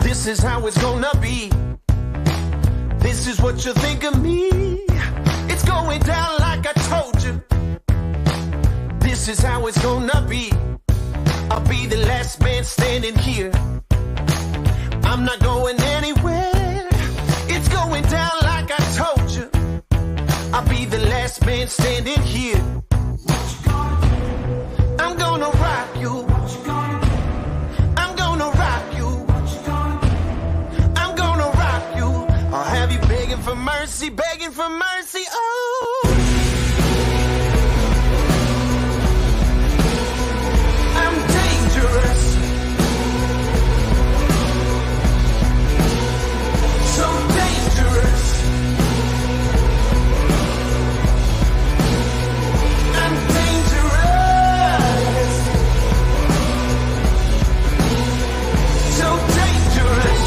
This is how it's gonna be. This is what you think of me. It's going down like I told you. This is how it's gonna be. I'll be the last man standing here. I'm not going anywhere. It's going down like I told you. I'll be the last man standing here. What you gonna do? I'm gonna rock you. What you gonna do? I'm gonna rock you. What you gonna do? I'm gonna rock you. I'll have you begging for mercy, oh. I'm dangerous. So dangerous. I'm dangerous. So dangerous.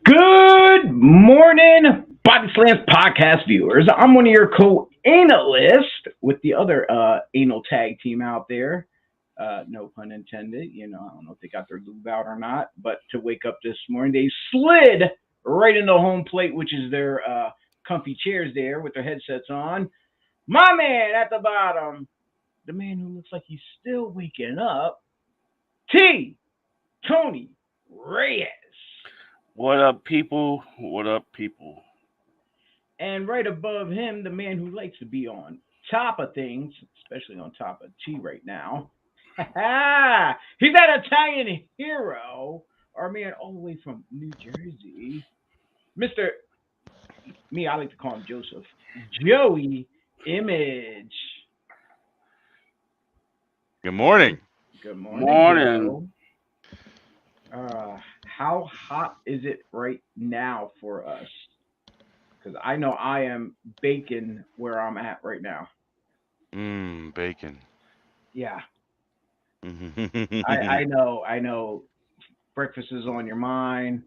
Good morning, BodySlams podcast viewers. I'm one of your co-analists with the other anal tag team out there. No pun intended. You know, I don't know if they got their lube out or not, but to wake up this morning, they slid right into home plate, which is their comfy chairs there with their headsets on. My man at the bottom, the man who looks like he's still waking up, Tony Reyes. What up, people? What up, people? And right above him, the man who likes to be on top of things, especially on top of T right now. He's that Italian hero, our man all the way from New Jersey, Mr. Me, I like to call him Joseph. Joey Image. Good morning. Good morning. Morning. How hot is it right now for us? Because I know I am baking where I'm at right now. Bacon. Yeah. I know. Breakfast is on your mind.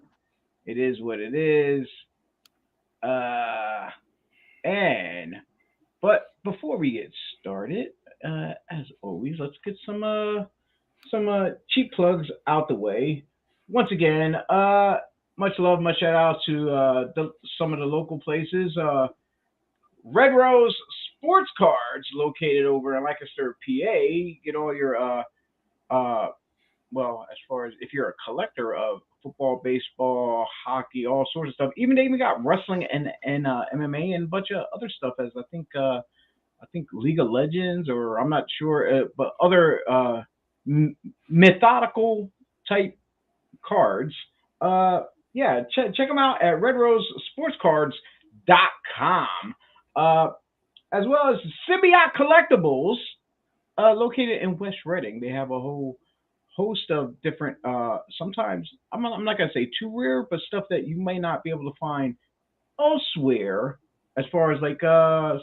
It is what it is. But before we get started, as always, let's get some cheap plugs out the way. Once again, much love, much shout out to some of the local places. Red Rose Sports Cards, located over in Lancaster, PA. Get all your well, as far as if you're a collector of football, baseball, hockey, all sorts of stuff. They even got wrestling and MMA and a bunch of other stuff. As I think League of Legends, or I'm not sure, but other methodical type cards. Yeah, check them out at redrosesportscards.com. As well as Symbiote Collectibles, located in West Reading. They have a whole host of different, sometimes, I'm not going to say too rare, but stuff that you may not be able to find elsewhere, as far as like,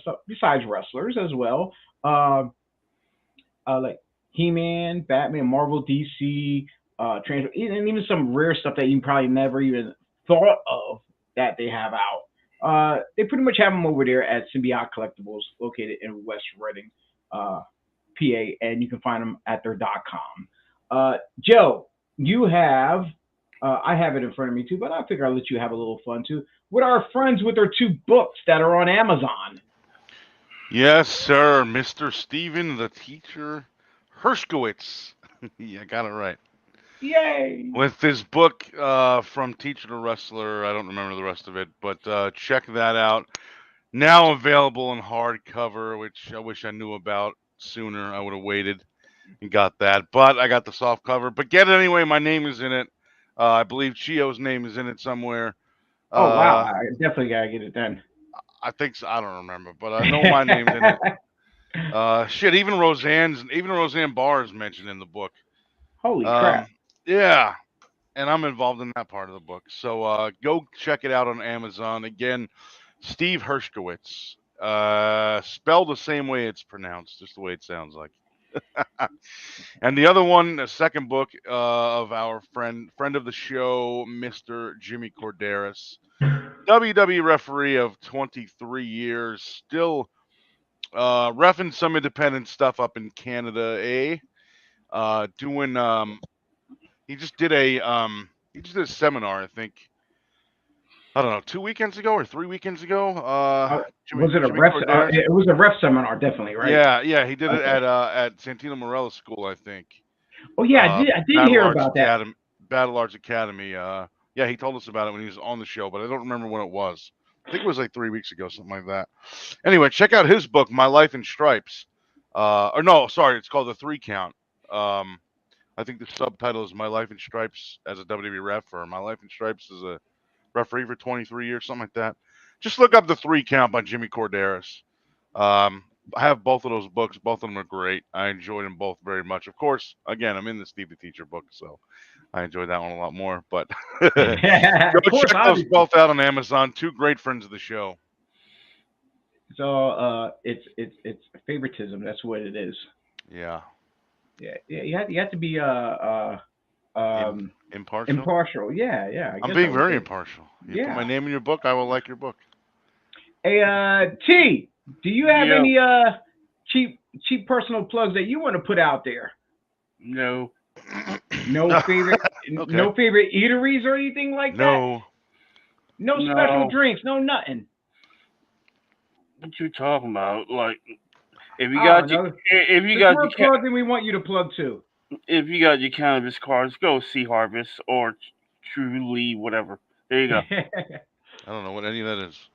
stuff besides wrestlers as well. Like He-Man, Batman, Marvel, DC, and even some rare stuff that you probably never even thought of that they have out. They pretty much have them over there at Symbiote Collectibles, located in West Reading, PA, and you can find them at their .com. Joe, you have, I have it in front of me too, but I figure I'll let you have a little fun too. With our friends with their 2 books that are on Amazon. Yes, sir. Mr. Steven the Teacher Hershkowitz. Yeah, I got it right. Yay! With this book from Teacher to Wrestler. I don't remember the rest of it, but check that out. Now available in hardcover, which I wish I knew about sooner. I would have waited and got that, but I got the soft cover. But get it anyway. My name is in it. I believe Chio's name is in it somewhere. Oh, wow. I definitely got to get it then. I think so. I don't remember, but I know my name's in it. Shit, even Roseanne Barr is mentioned in the book. Holy crap. Yeah, and I'm involved in that part of the book. So go check it out on Amazon. Again, Steve Hershkowitz. Spelled the same way it's pronounced, just the way it sounds like. And the other one, the second book of our friend of the show, Mr. Jimmy Corderas, WWE referee of 23 years, still reffing some independent stuff up in Canada, doing he just did a seminar, I think. I don't know, 2 weekends ago or 3 weekends ago. Was it a Jimmy ref? Corderas. It was a ref seminar, definitely, right? Yeah, he did it Okay. at Santino Morella School, I think. Oh yeah, I did Battle hear Arts about that. Academy. Battle Arts Academy. Yeah, he told us about it when he was on the show, but I don't remember when it was. I think it was like 3 weeks ago, something like that. Anyway, check out his book, My Life in Stripes. Or no, sorry, it's called The Three Count. I think the subtitle is My Life in Stripes as a WWE ref, or My Life in Stripes as a referee for 23 years, something like that. Just look up The Three Count by Jimmy Corderas. I have both of those books. Both of them are great. I enjoyed them both very much. Of course, again, I'm in the Steve the Teacher book, so I enjoyed that one a lot more. But go Of course, check those obviously. both out on Amazon. Two great friends of the show. So it's favoritism. That's what it is. Yeah. Yeah. You have to be Impartial. impartial. Yeah. I I'm guess being I would very say. impartial. You Yeah. put my name in your book, I will like your book. Hey, T, do you have Yeah. any cheap personal plugs that you want to put out there? No. No favorite, Okay. no favorite eateries or anything like that. No. No special drinks. No nothing. What you talking about? Like, if you I got don't your, know. if you If got we're your, ca- plugged, then we want you to plug too. if you got your cannabis cards, go Sea Harvest or Truly, whatever. There you go. I don't know what any of that is.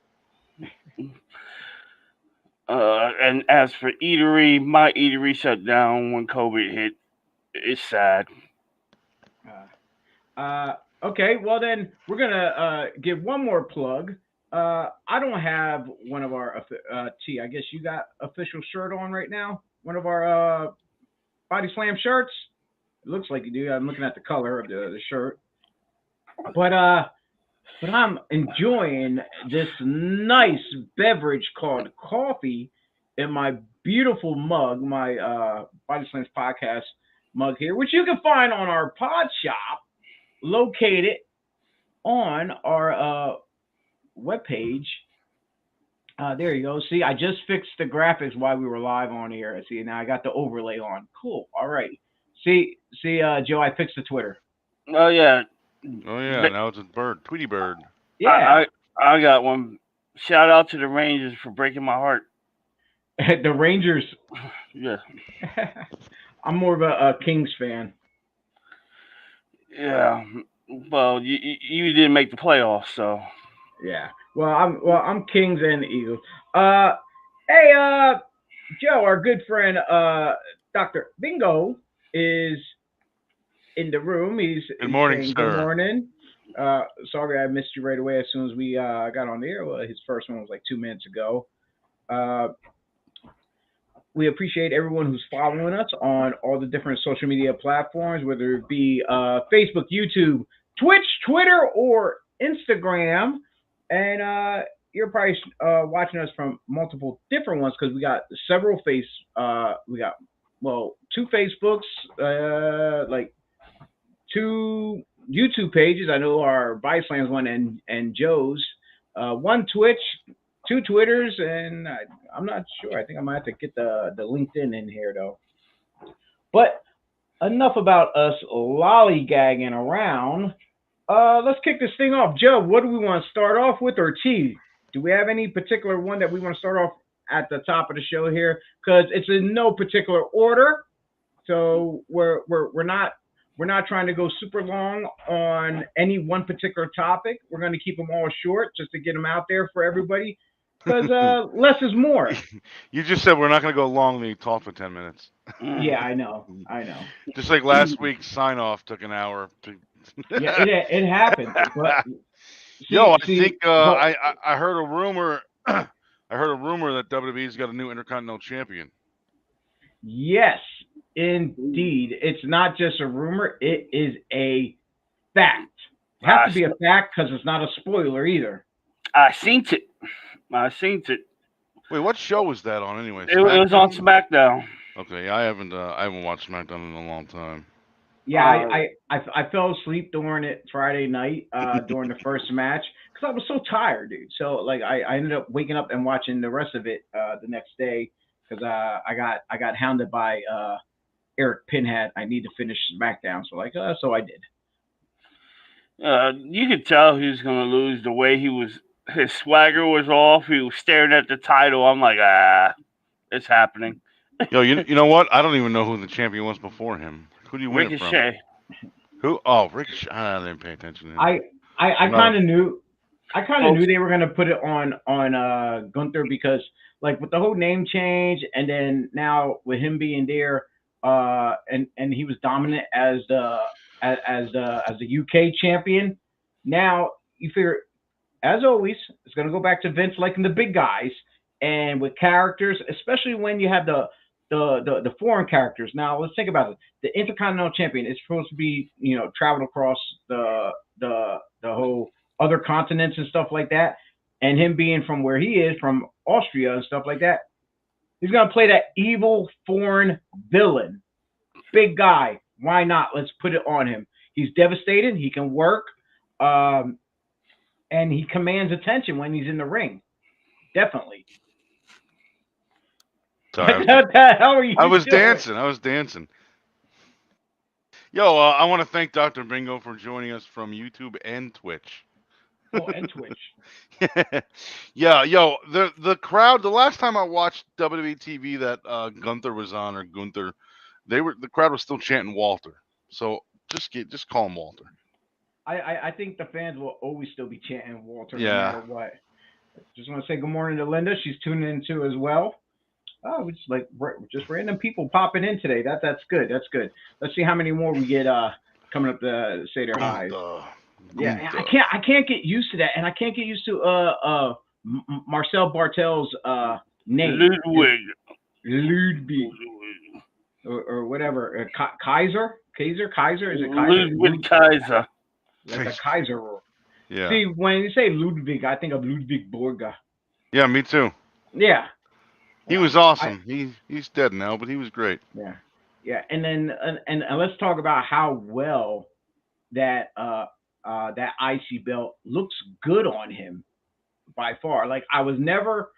And as for eatery, my eatery shut down when COVID hit. It's sad. Okay, well then we're gonna give one more plug. I don't have one of our T. I guess you got official shirt on right now. One of our Body Slam shirts. It looks like you do. I'm looking at the color of the shirt. But I'm enjoying this nice beverage called coffee in my beautiful mug, my Body Slams podcast mug here, which you can find on our pod shop, located on our webpage. There you go. See, I just fixed the graphics while we were live on here. See, now I got the overlay on. Cool. All right. See, Joe, I fixed the Twitter. Oh yeah. Oh yeah, now it's a bird, Tweety Bird. Yeah. I got one. Shout out to the Rangers for breaking my heart. The Rangers. Yeah. I'm more of a Kings fan. Yeah. Well, you didn't make the playoffs, so. Yeah. Well, I'm Kings and Eagles. Hey, Joe, our good friend, Dr. Bingo is in the room. He's morning, saying, sir. Good morning. Sorry I missed you right away as soon as we got on the air. Well, his first one was like 2 minutes ago. We appreciate everyone who's following us on all the different social media platforms, whether it be Facebook, YouTube, Twitch, Twitter, or Instagram. And you're probably watching us from multiple different ones because we got several we got, well, 2 Facebooks, like 2 YouTube pages. I know our BodySlams one and Joe's. 1 Twitch, 2 Twitters, and I'm not sure. I think I might have to get the LinkedIn in here, though. But enough about us lollygagging around. Let's kick this thing off. Joe, what do we want to start off with, or T? Do we have any particular one that we want to start off at the top of the show here? Because it's in no particular order. So we're not trying to go super long on any one particular topic. We're going to keep them all short just to get them out there for everybody. Because less is more. You just said we're not going to go long, then you talk for 10 minutes. Yeah, I know. Just like last week's sign off took an hour. Yeah, it happened. But, I think I heard a rumor. I heard a rumor that WWE's got a new Intercontinental Champion. Yes, indeed. It's not just a rumor. It is a fact. It has to be a fact because it's not a spoiler either. I seen it. Wait, what show was that on anyway? It was on SmackDown. Okay, I haven't watched SmackDown in a long time. Yeah, Uh, I fell asleep during it Friday night during the first match because I was so tired, dude. So like I ended up waking up and watching the rest of it the next day because I got hounded by Eric Pinhead. I need to finish SmackDown, so like so I did. you could tell he was gonna lose the way his swagger was off. He was staring at the title. I'm like, it's happening. Yo, you know what? I don't even know who the champion was before him. Who do you win it from? Ricochet. Who? Oh, Ricochet. I didn't pay attention to him. I I I'm not kind a, of knew Folks, they were gonna put it on Gunther because like with the whole name change and then now with him being there and he was dominant as the UK champion. Now you figure as always it's gonna go back to Vince liking the big guys and with characters, especially when you have the foreign characters. Now let's think about it. The Intercontinental Champion is supposed to be traveled across the whole other continents and stuff like that. And him being from where he is, from Austria and stuff like that, he's gonna play that evil foreign villain, big guy. Why not? Let's put it on him. He's devastated. He can work, um, and he commands attention when he's in the ring. Definitely. sorry, What the hell are you I was doing? dancing. I was dancing. Yo, I want to thank Dr. Bingo for joining us from YouTube and Twitch. Oh, and Twitch. Yeah, yo, the crowd. The last time I watched WWE TV that Gunther was on, or Gunther, the crowd was still chanting Walter. So just call him Walter. I think the fans will always still be chanting Walter no Yeah. matter what. Just want to say good morning to Linda. She's tuning in too as well. Oh, it's like just random people popping in today. That's good. That's good. Let's see how many more we get coming up to say their highs. Gunther. Yeah, and Gunther. I can't get used to that, and I can't get used to Marcel Bartel's name. Ludwig. Ludwig or whatever. Kaiser is it Kaiser? Ludwig Kaiser. Like a Kaiser rule. Yeah. See, when you say Ludwig, I think of Ludwig Borga. Yeah, me too. Yeah. He was awesome. He's dead now, but he was great. Yeah. Yeah. And then and let's talk about how well that that IC belt looks good on him by far. Like I was never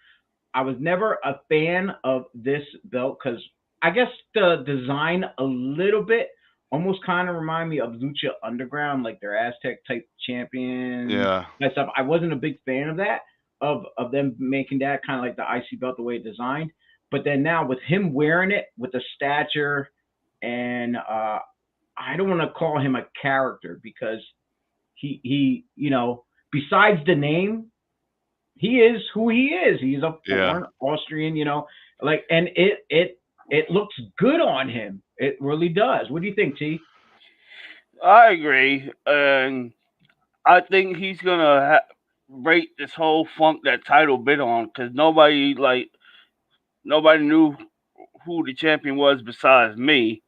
a fan of this belt because I guess the design a little bit almost kind of remind me of Lucha Underground, like their Aztec type champion Yeah. and stuff. I wasn't a big fan of that, of them making that kind of like the IC belt the way it designed. But then now with him wearing it with the stature and I don't want to call him a character because he besides the name, he is who he is. He's a foreign Austrian, like, and it looks good on him. It really does. What do you think, T? I agree, and I think he's gonna rate this whole funk that title bit on because nobody knew who the champion was besides me.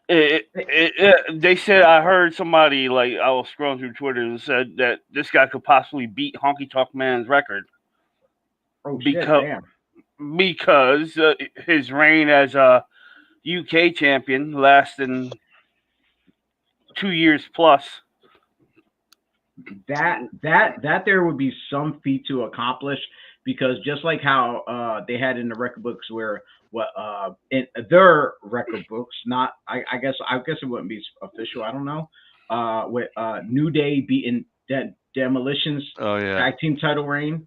They said I heard somebody like I was scrolling through Twitter and said that this guy could possibly beat Honky Tonk Man's record. Oh shit! Damn. Because his reign as a UK champion lasting 2 years plus. That there would be some feat to accomplish because just like how they had in the record books where in their record books, not I guess it wouldn't be official. I don't know. With New Day beating Demolition's tag team title reign,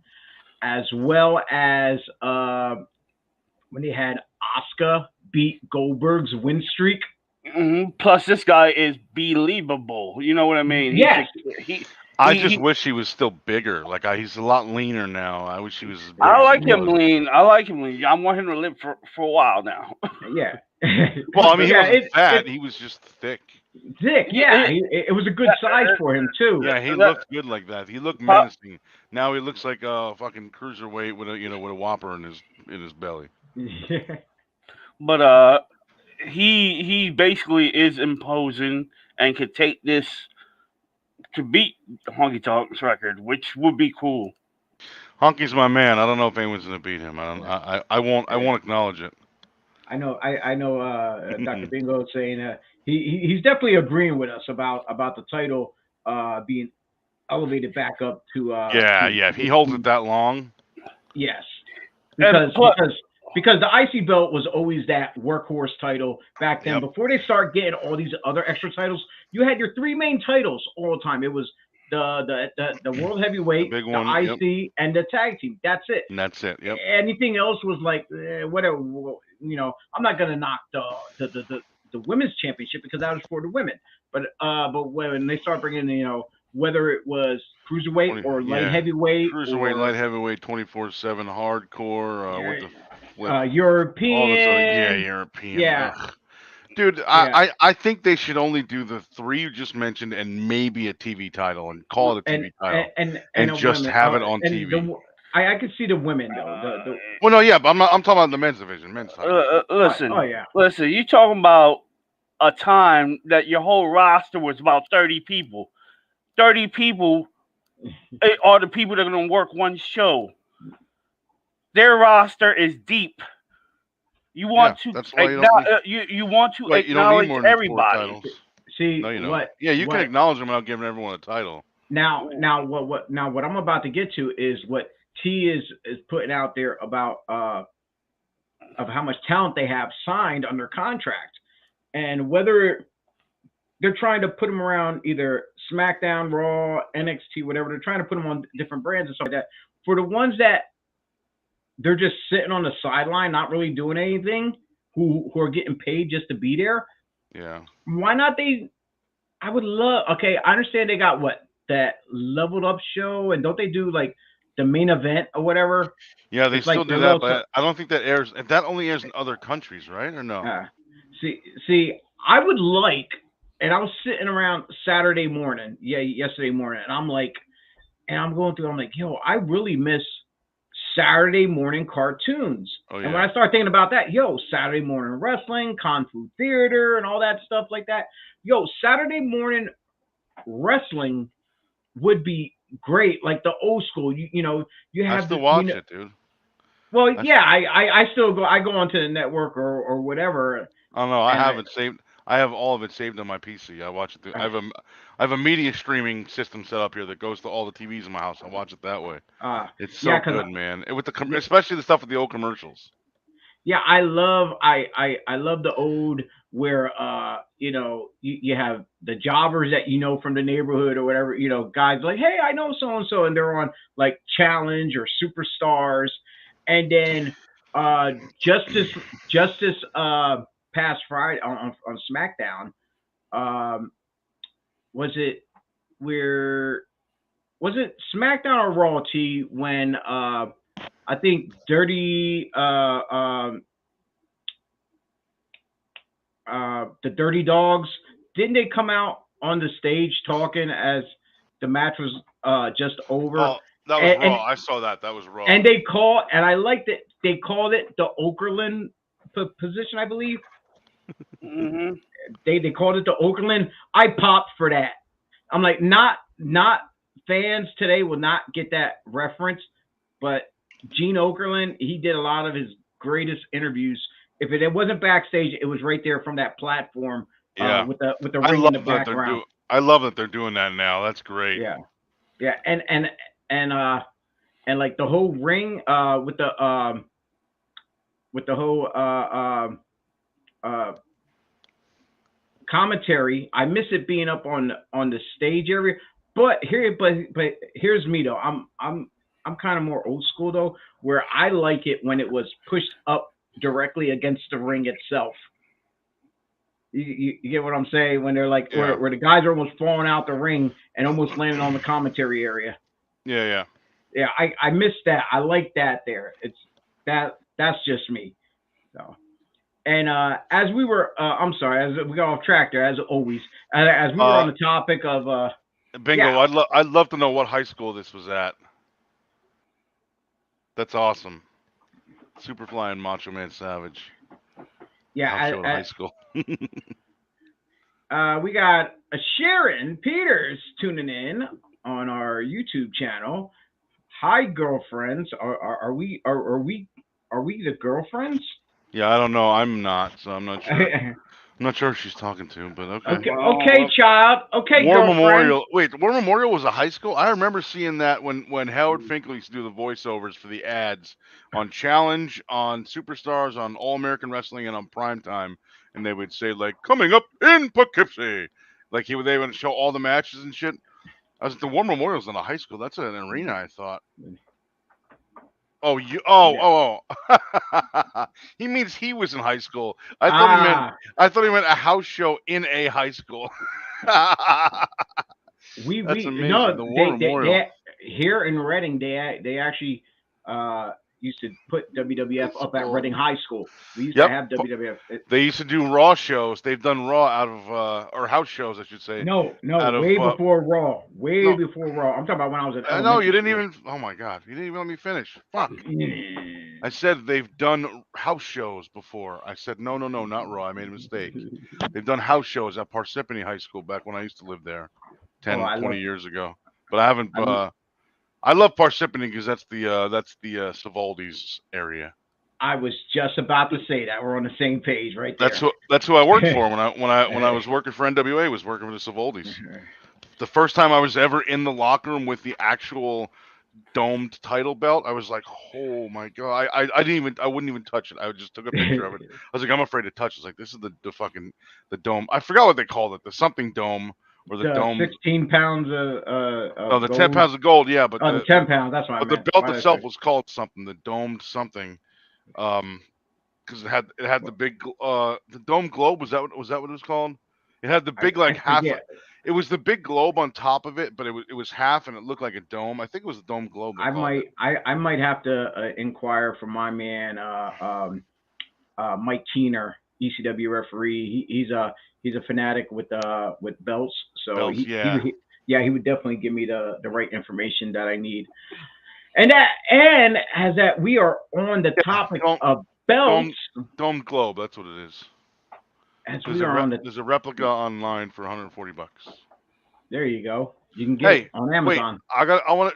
as well as when they had Asuka beat Goldberg's win streak. Mm-hmm. Plus, this guy is believable. You know what I mean? Yes. I just wish he was still bigger. Like he's a lot leaner now. I wish he was. I like him lean. I want him to live for a while now. Yeah. Well, I mean, he wasn't fat. He was just thick. Thick, yeah. It was a good size for him too. Yeah, he looked good like that. He looked menacing. Now he looks like a fucking cruiserweight with a Whopper in his belly. Yeah. But he basically is imposing and could take this to beat Honky Tonk's record, which would be cool. Honky's my man. I don't know if anyone's gonna beat him. I don't. I won't. I Yeah. won't acknowledge it. I know. Dr. Bingo saying he's definitely agreeing with us about the title being elevated back up to Yeah, yeah. If he holds it that long, yes, And because plus, because the IC belt was always that workhorse title back then. yep. Before they start getting all these other extra titles, you had your three main titles all the time. It was the world The heavyweight, big the one. Yep. IC, and the tag team. That's it. And that's it. Yep. Anything else was like whatever. I'm not gonna knock the women's championship because that was for the women. But when they start bringing whether it was cruiserweight or light Yeah. heavyweight Cruiserweight, or light heavyweight, 24/7, hardcore. What the flip? All this other. Yeah, European, European. yeah, Ugh. Dude, yeah, I think they should only do the three you just mentioned and maybe a TV title and call it a TV title and and a just women. have it on And TV. I could see the women though. Well, no, yeah, but I'm talking about the men's division, men's title. listen, Oh yeah, listen. You talking about a time that your whole roster was about 30 people. 30 people are the people that are going to work one show. Their roster is deep. You Yeah, want to that's why you don't need. you want to Wait, you don't need acknowledge more than four everybody. titles. see No, you don't. what Yeah, you can what acknowledge them without giving everyone a title. now what I'm about to get to is what T is putting out there about of how much talent they have signed under contract and whether they're trying to put them around either SmackDown, Raw, NXT, whatever. They're trying to put them on different brands and stuff like that. For the ones that they're just sitting on the sideline, not really doing anything, who are getting paid just to be there, Yeah. why not they? I would love. Okay, I understand they got what that leveled up show, and don't they do like the main event or whatever? Yeah, they It's still like do their that, little. but I don't think that airs. That only airs in other countries, right? Or no? Uh, see, I would like, and I was sitting around Saturday morning, yesterday morning, and I'm like, and I'm going through, I'm like, yo, I really miss Saturday morning cartoons. Oh And when yeah. I start thinking about that, yo, Saturday morning wrestling, Kung Fu theater, and all that stuff like that, yo, Saturday morning wrestling would be great, like the old school. You I have still the, watch it, dude. well, I, yeah, I still go onto the network or whatever, I don't know. I and have it saved. I have all of it saved on my PC. I watch it through. I have a media streaming system set up here that goes to all the TVs in my house. I watch it that way. It's yeah, so because good, man. And with especially the stuff with the old commercials. yeah, I love the old where you have the jobbers that from the neighborhood or whatever, guys like, hey, I know so and so, and they're on like Challenge or Superstars, and then Justice Justice past Friday on SmackDown, um was it where was it SmackDown or Raw T when I think Dirty the Dirty Dogs, didn't they come out on the stage talking as the match was just over? Oh, that was Raw. I saw that. That was Raw. And they call, and I liked it. They called it the Okerlund position, I believe. Mm-hmm. They called it the Okerlund. I popped for that. I'm like, not fans today will not get that reference, but Gene Okerlund, he did a lot of his greatest interviews. If it wasn't backstage, it was right there from that platform Yeah. with the I ring in love the that they're background. I love that they're doing that now. That's great. Yeah, yeah, and like the whole ring with the whole commentary. I miss it being up on the stage area. But here's me though. I'm kind of more old school though, where I like it when it was pushed up directly against the ring itself. You get what I'm saying? When they're like where the guys are almost falling out the ring and almost landing on the commentary area. Yeah. Yeah, I miss that. I like that there. That's just me. So, and as we were, I'm sorry, as we got off track there, as always, as we were on the topic of Bingo. yeah. I'd love to know what high school this was at. That's awesome. Superfly and Macho Man Savage. Yeah, high school. We got a Sharon Peters tuning in on our YouTube channel. Hi, girlfriends. Are we the girlfriends? Yeah, I don't know. I'm not, so I'm not sure. I'm not sure who she's talking to, but okay. Okay, Well, okay, child. Okay, War girlfriend. Memorial. Wait, War Memorial was a high school. I remember seeing that when Howard Finkel used to do the voiceovers for the ads on Challenge, on Superstars, on All American Wrestling, and on Primetime, and they would say like coming up in Poughkeepsie, like they would show all the matches and shit. I was like, the War Memorial's not a high school. That's an arena. I thought. Oh, you. Yeah. Oh. He means he was in high school. I thought he meant. Ah, I thought he meant a house show in a high school. That's we amazing. no, The War Memorial. here in Reading, they actually uh used to put WWF It's up at called. Reading High School. We used to Yep. have WWF. They used to do Raw shows. They've done Raw out of or house shows, I should say, No, out of. way before Raw. Way No, before Raw. I'm talking about when I was in I know you elementary didn't school. even. Oh my God, you didn't even let me finish. Fuck. Mm. I said they've done house shows before. I said no, not Raw. I made a mistake. They've done house shows at Parsippany High School back when I used to live there, Oh, 10, 20 years ago. But I haven't. I love Parsippany because that's the Savaldi's area. I was just about to say that we're on the same page right there. That's who I worked for when I was working for NWA. Was working for the Savaldis. The first time I was ever in the locker room with the actual domed title belt, I was like, oh my God. I wouldn't even touch it. I just took a picture of it. I was like, I'm afraid to touch it. It's like, this is the fucking the dome. I forgot what they called it. The something dome or the The dome. 16 pounds No, of the gold. 10 pounds of gold. Yeah, but Oh, the 10 pounds. That's what I but the meant. belt Why did I itself say? was called something. The domed something. Because it had the big the dome globe. Was that what it was called? It had the big like I half. forget. It was the big globe on top of it, but it was half and it looked like a dome. I think it was a dome globe they called it. I might have to inquire from my man Mike Keener, ECW referee. He's a fanatic with belts, so Belts, yeah. he would definitely give me the right information that I need. And as that we are on the topic Dome, of belts, dome globe. That's what it is. as There's we are on the there's a replica online for $140. there you go. You can get it Hey, on wait. Amazon.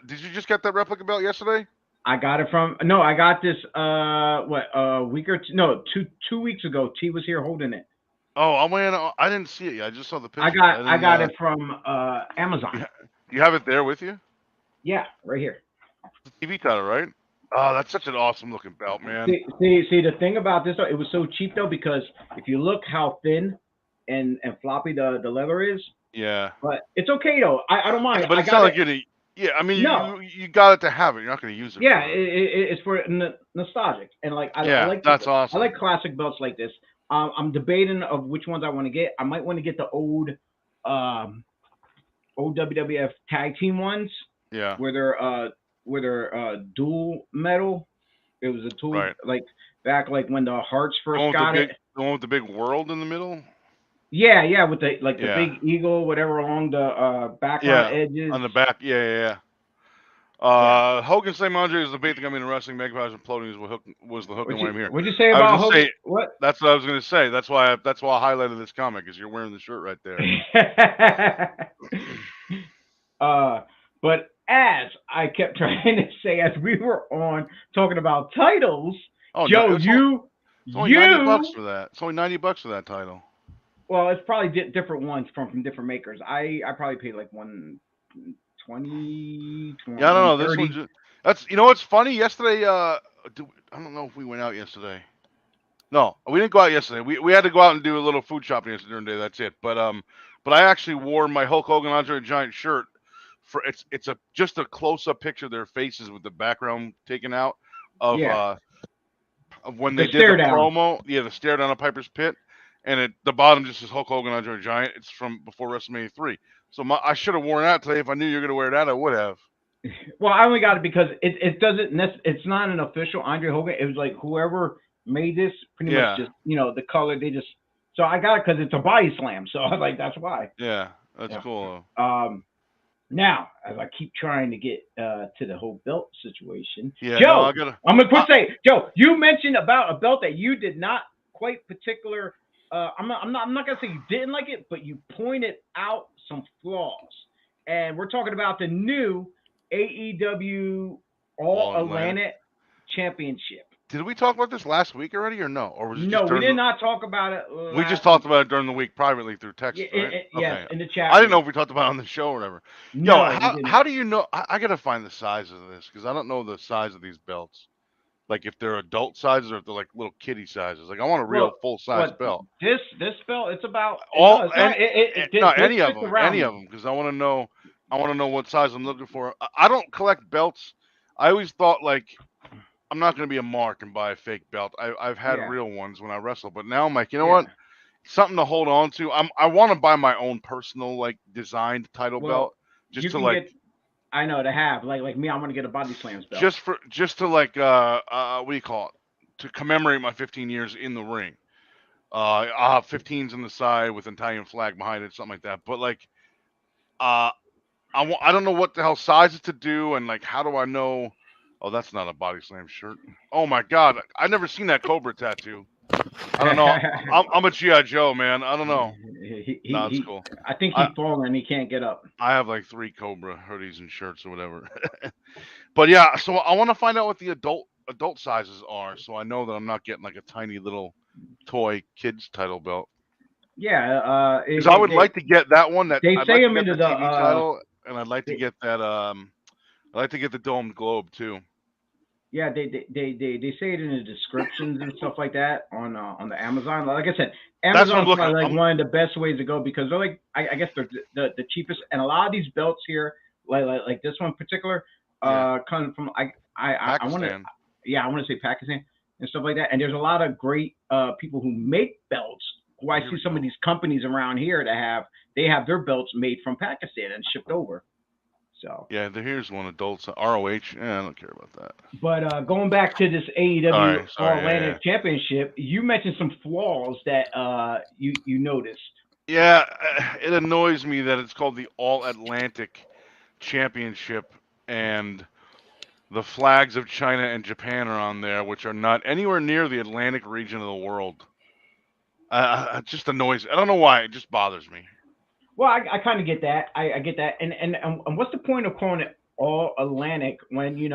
Did you just get that replica belt yesterday? I got it from no, I got this a week or two, no, 2 weeks ago. T was here holding it. Oh, I didn't see it yet. I just saw the picture. I got it from Amazon. You have it there with you? Yeah, right here. The TV title, right? Oh, that's such an awesome looking belt, man. See the thing about this, it was so cheap though, because if you look how thin and floppy the leather is, Yeah. but it's okay though. I don't mind. Yeah, but I it's got not it. like you're. Yeah, I mean, No. you got it to have it. You're not going to use it. Yeah, For it's for nostalgic, and like I Yeah, like that's awesome. I like classic belts like this. I'm debating of which ones I want to get. I might want to get the old WWF tag team ones. Yeah. Where they're dual metal. It was a tool Right. like back like when the Hearts The first one with got the it. big, the one with the big world in the middle. Yeah, with the Yeah. big eagle, whatever along the background edges. On the back. Yeah. Hogan St. Andre is the bait that got me into wrestling. Mega Powers imploding was the hook that went him here. What'd you say about Hogan? What? That's what I was going to say. That's why I highlighted this comic, is you're wearing the shirt right there. But as I kept trying to say, as we were on talking about titles, Joe, no, it's only $90 for that. It's only $90 for that title. Well, it's probably different ones from different makers. I probably paid like 120. Yeah, I don't know. This one's that's what's funny. Yesterday, I don't know if we went out yesterday. No, we didn't go out yesterday. We had to go out and do a little food shopping yesterday during the day. That's it. But I actually wore my Hulk Hogan Andre the Giant shirt. It's just a close up picture of their faces with the background taken out of when they did the promo. Yeah, the stare down at Piper's Pit, and at the bottom just says Hulk Hogan Andre the Giant. It's from before WrestleMania 3. So I should have worn that today. If I knew you were gonna wear that, I would have. Well, I only got it because it doesn't. It's not an official Andre Hogan. It was like whoever made this pretty much just the color they just. So I got it because it's a BodySlam. So I was like, that's why. Yeah, that's cool. Now, as I keep trying to get to the whole belt situation, yeah, Joe, no, I'm gonna say, Joe, you mentioned about a belt that you did not quite particular. I'm not gonna say you didn't like it, but you pointed out some flaws, and we're talking about the new AEW All Atlantic. Atlantic Championship. Did we talk about this last week already, or no? Or was it No, just we during did the? not talk about it We just last talked week. about it during the week privately through Yeah, text, right? yes, Okay. in the I chat didn't know room. if we talked about it on the show or whatever. Yo, No, we didn't. how do you know? I gotta find the size of this because I don't know the size of these belts. Like if they're adult sizes or if they're like little kitty sizes. Like I want a real Well, full size what belt. this belt? It's about All no, it's and not. no, This any of fits them, around me. because I want to know. I want to know what size I'm looking for. I don't collect belts. I always thought like I'm not going to be a mark and buy a fake belt. I've had Yeah, real ones when I wrestle, but now I'm like, you know yeah. what? Something to hold on to. I want to buy my own personal like designed title belt Well, just you to can like get. I know to have like me. I want to get a BodySlams belt. just to like what do you call it? To commemorate my 15 years in the ring. I'll have 15s on the side with an Italian flag behind it, something like that. But like uh I don't know what the hell sizes to do and like how do I know oh that's not a body slam shirt. Oh my god, I never seen that Cobra tattoo. I don't know. I'm a GI Joe, man. I don't know. No, it's cool. I think I he's fallen and he can't get up. I have like 3 Cobra hoodies and shirts or whatever. But yeah, so I want to find out what the adult sizes are, so I know that I'm not getting like a tiny little toy kids title belt. Yeah, Because I would like to get that one. That they I'd say like to him get into the the TV title, and I'd like to they, get that. I'd like to get the domed globe too. yeah, they say it in the descriptions and stuff like that on the Amazon. Like I said, That's what I'm Amazon's looking. probably like I'm one of the best ways to go because they're like I guess they're the cheapest, and a lot of these belts here, like this one in particular, yeah, come from I want to Pakistan. yeah I want to say Pakistan and stuff like that. And there's a lot of great people who make belts. Who I Here see we some go. of these companies around here that they have their belts made from Pakistan and shipped over. So. Yeah, here's one adult ROH. Yeah, I don't care about that. But going back to this AEW All Sorry. Yeah, Atlantic Championship, you mentioned some flaws that you noticed. yeah. It annoys me that it's called the All Atlantic Championship, and the flags of China and Japan are on there, which are not anywhere near the Atlantic region of the world. It just annoys. I don't know why. It just bothers me. Well, I kind of get that. I get that. And what's the point of calling it All Atlantic when you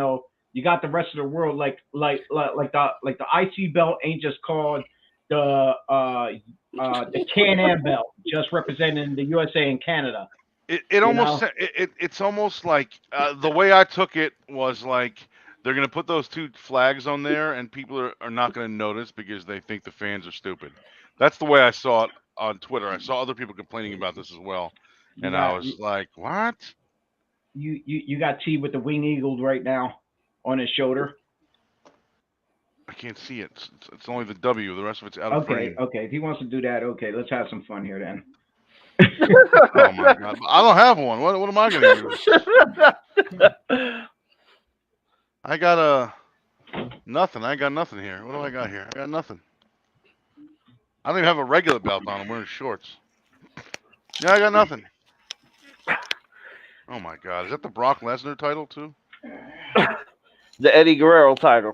got the rest of the world like the IC belt ain't just called the Can-Am belt, just representing the USA and Canada. It You almost know. it's almost like the way I took it was like they're gonna put those two flags on there and people are not gonna notice because they think the fans are stupid. That's the way I saw it on Twitter. I saw other people complaining about this as well, You and I got was like, what? you got T with the wing eagled right now on his shoulder. I can't see it. It's only the W. The rest of it's out of Okay, frame. okay. If he wants to do that, okay, let's have some fun here then. Oh my god! I don't have one. What am I gonna use? I got nothing. I got nothing here. What do I got here? I got nothing. I don't even have a regular belt on. I'm wearing shorts. Yeah, I got nothing. Oh my god, is that the Brock Lesnar title too? The Eddie Guerrero title.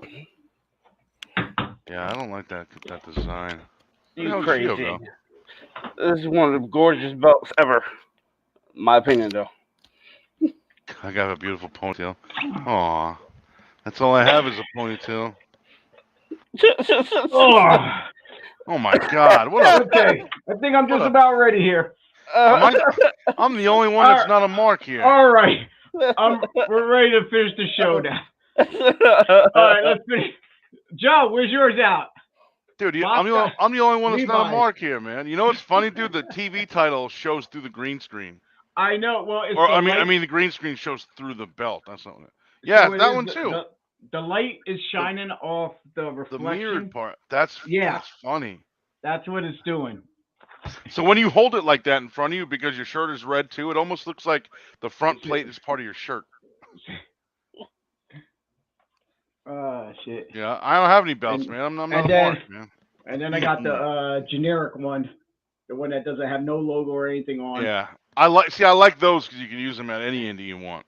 Yeah, I don't like that design. Where the You hell did Gio crazy. go? This is one of the gorgeous belts ever. My opinion, though. I got a beautiful ponytail. Aw, that's all I have is a ponytail. Oh, Oh my god, what a okay. I think I'm what just a about ready here. I'm the only one that's not a mark here. All right, we're ready to finish the show now. All right, let's finish. Joe, where's yours out? Dude, I'm the only one that's not a Levi's. mark here, man. You know what's funny, dude? The TV title shows through the green screen. I know. Well, it's Or the I light. mean the green screen shows through the belt. That's not it. Yeah, So it that is one too. The light is shining off the The reflection. mirrored part. That's funny. That's what it's doing. So when you hold it like that in front of you because your shirt is red too, it almost looks like the front plate is part of your shirt. Shit. Yeah, I don't have any belts, man. I'm not a mark, man. And then I got the generic one, the one that doesn't have no logo or anything on. Yeah, I like those because you can use them at any indie you want.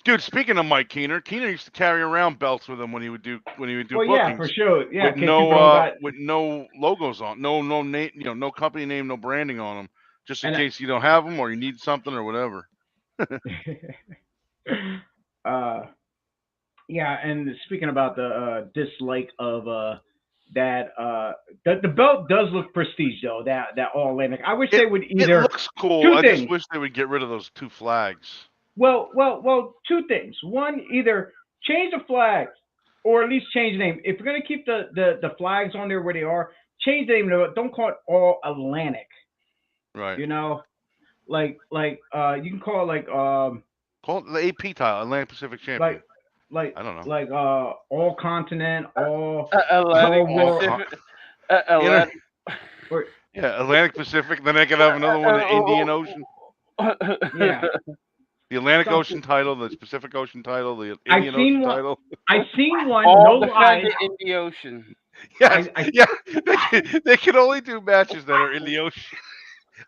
Dude, speaking of Mike Keener used to carry around belts with him when he would do Well, bookings. yeah, for sure. Yeah, with no logos on, no name, no company name, no branding on them, just in And case you don't have them or you need something or whatever. Yeah, and speaking about the dislike of that the belt does look prestige though. That All Atlantic. I wish It they would it either looks cool. two I just things. wish they would get rid of those two flags. Well, two things. One, either change the flags or at least change the name. If you're gonna keep the flags on there where they are, change the name. Don't call it All Atlantic. Right. You know, you can call it Call it the AP title, Atlantic Pacific like Champion. like I don't know. all continent, Atlantic all All world, con- Pacific. inter- Atlantic. or yeah, Atlantic Pacific. Then they could have another one, the Indian Ocean, yeah. the Atlantic Something. Ocean title, the Pacific Ocean title, the I Indian seen Ocean one. title. I seen one. No All lies. defended in the ocean. Yes, I yeah. They can only do matches that are in the ocean.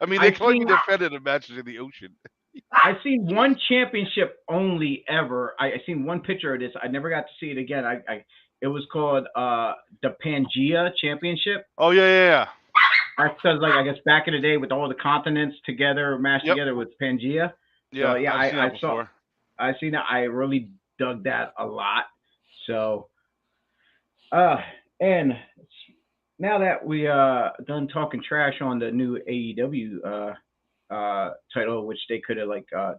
I mean, they I can only be seen defended in matches in the ocean. I seen one championship only ever. I seen one picture of this. I never got to see it again. I it was called the Pangea Championship. Oh yeah, yeah, yeah. That's because like I guess back in the day with all the continents together mashed Yep. together with Pangea. So Yeah, yeah, I've seen that saw before. I seen that. I really dug that a lot. So uh and now that we done talking trash on the new AEW title, which they could have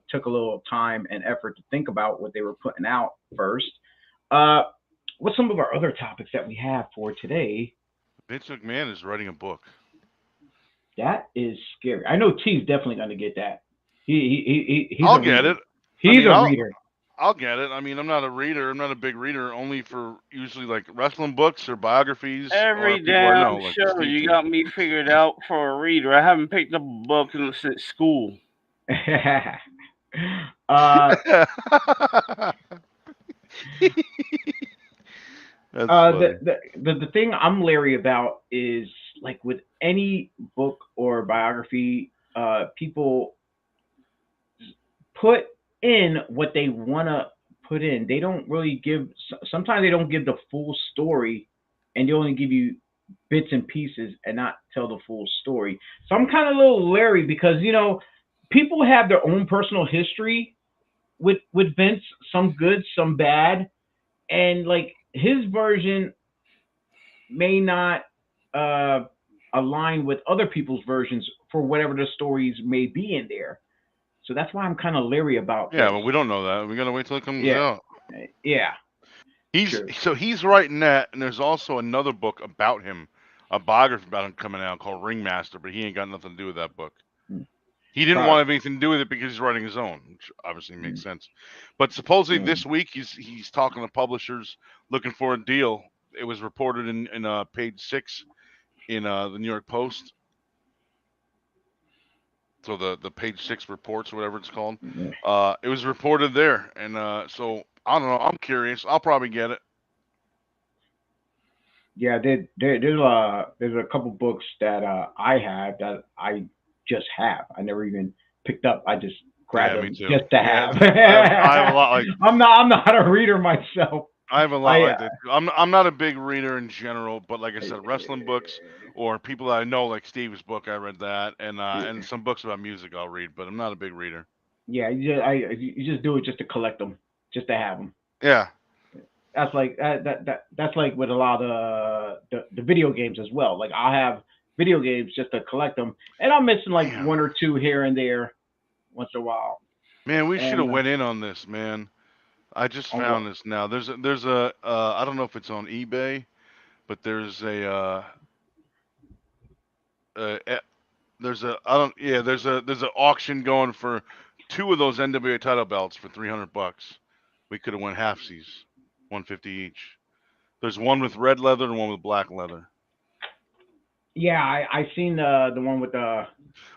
took a little time and effort to think about what they were putting out first. Uh, what's some of our other topics that we have for today? Vince McMahon is writing a book. That is scary. I know T's definitely going to get that. He's I'll a get reader. it. I He's mean, a I'll reader. I'll get it. I mean, I'm not a reader. I'm not a big reader. Only for usually like wrestling books or biographies or Every people I damn know, like show Steve you do. got me figured out for a reader. I haven't picked up a book since school. uh, That's funny. the thing I'm leery about is like with any book or biography, people put in what they want to put in. They don't really give. Sometimes they don't give the full story, and they only give you bits and pieces and not tell the full story. So I'm kind of a little leery because people have their own personal history with Vince. Some good, some bad, and like his version may not uh, align with other people's versions for whatever the stories may be in there. So that's why I'm kind of leery about Yeah, this. but we don't know that. We gotta wait till it comes Yeah, out. yeah, He's true. so he's writing that, and there's also another book about him, a biography about him coming out called Ringmaster, but he ain't got nothing to do with that book. Mm, He didn't want Prob- to have anything to do with it because he's writing his own, which obviously makes mm, sense. But supposedly mm. this week he's talking to publishers looking for a deal. It was reported in page 6 in the New York Post. So the page 6 reports or whatever it's called. Mm. It was reported there, and so I don't know. I'm curious. I'll probably get it. Yeah, there's a couple books that I have that I just have. I never even picked up. I just grabbed Yeah, me them too. just to Yeah, have. I have a lot like I'm not a reader myself. I have a lot I like that. Too. I'm not a big reader in general, but like I said, wrestling books or people that I know, like Steve's book, I read that, and some books about music I'll read, but I'm not a big reader. yeah, you just do it just to collect them, just to have them. Yeah, That's like that's like with a lot of the video games as well. Like I have video games just to collect them, and I'm missing like damn, one or two here and there once in a while. man, we should And have went in on this, man. I just on what? found this now. There's a I don't know if it's on eBay, but uh, there's a I don't yeah there's an auction going for two of those NWA title belts for $300. We could have went halfsies, 150 each. There's one with red leather and one with black leather. Yeah, I seen the one with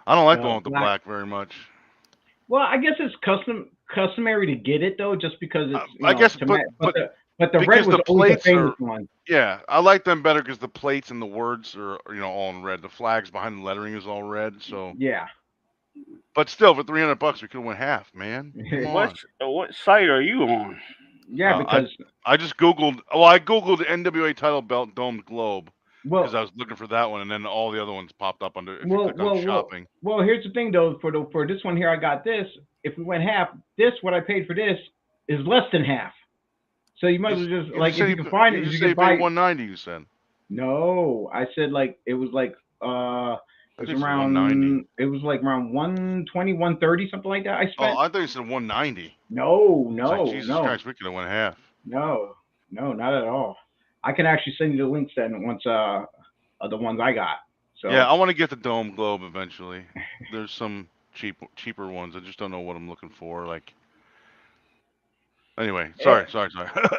I don't like the the one with the black. black very much. Well, I guess it's customary to get it though, just because it's I guess, to but but the red because was the always the plates famous are one. yeah, I like them better because the plates and the words are all in red. The flags behind the lettering is all red. So, Yeah. but still, for $300, we could have went half, man. Come What on. what site are you on? Yeah, Uh, I because I just googled. Well, I googled NWA title belt domed globe because well, I was looking for that one, and then all the other ones popped up under if you well, click on well, well, shopping. well. Here's the thing, though. For this one here, I got this. If we went half, this what I paid for this is less than half. So you might as well just You like just if said you can find it, you you just say can you paid buy. 190. You said. No, I said like it was like I think it's 190. it was like around 120, 130, something like that I Oh, spent. I thought you said 190. No, I was like, no, Jesus no, Christ, we could have went half. no, no, not at all. I can actually send you the links then once the ones I got. Yeah, So I want to get the Dome Globe eventually. There's some cheaper ones. I just don't know what I'm looking for. Like, anyway, eh, sorry.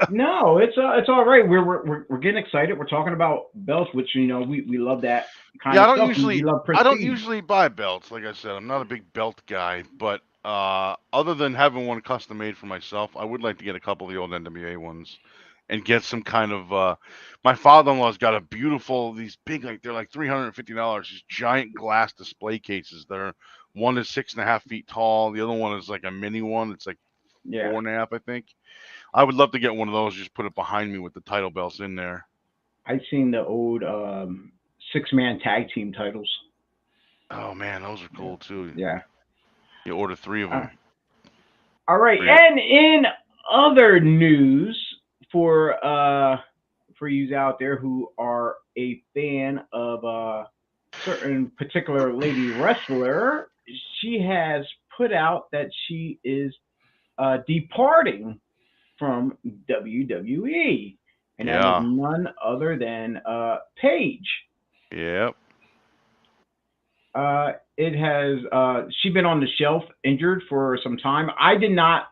no, it's all right. We're getting excited. We're talking about belts, which we love that kind Yeah, of stuff. We love I don't prestige. usually buy belts. Like I said, I'm not a big belt guy, but other than having one custom made for myself, I would like to get a couple of the old NWA ones and get some kind of my father-in-law's got a beautiful these big like they're like $350, these giant glass display cases that are one is 6.5 feet tall, the other one is like a mini one. It's like Yeah, 4.5, I think. I would love to get one of those, just put it behind me with the title belts in there. I've seen the old 6-man tag team titles. Oh man, those are Yeah, cool too. yeah. You order 3 of Uh, them. all right, Or you and in other news for you out there who are a fan of a certain particular lady wrestler, she has put out that she is departing from WWE, and that is Yeah. none other than Paige. Yep. It has she's been on the shelf injured for some time. I did not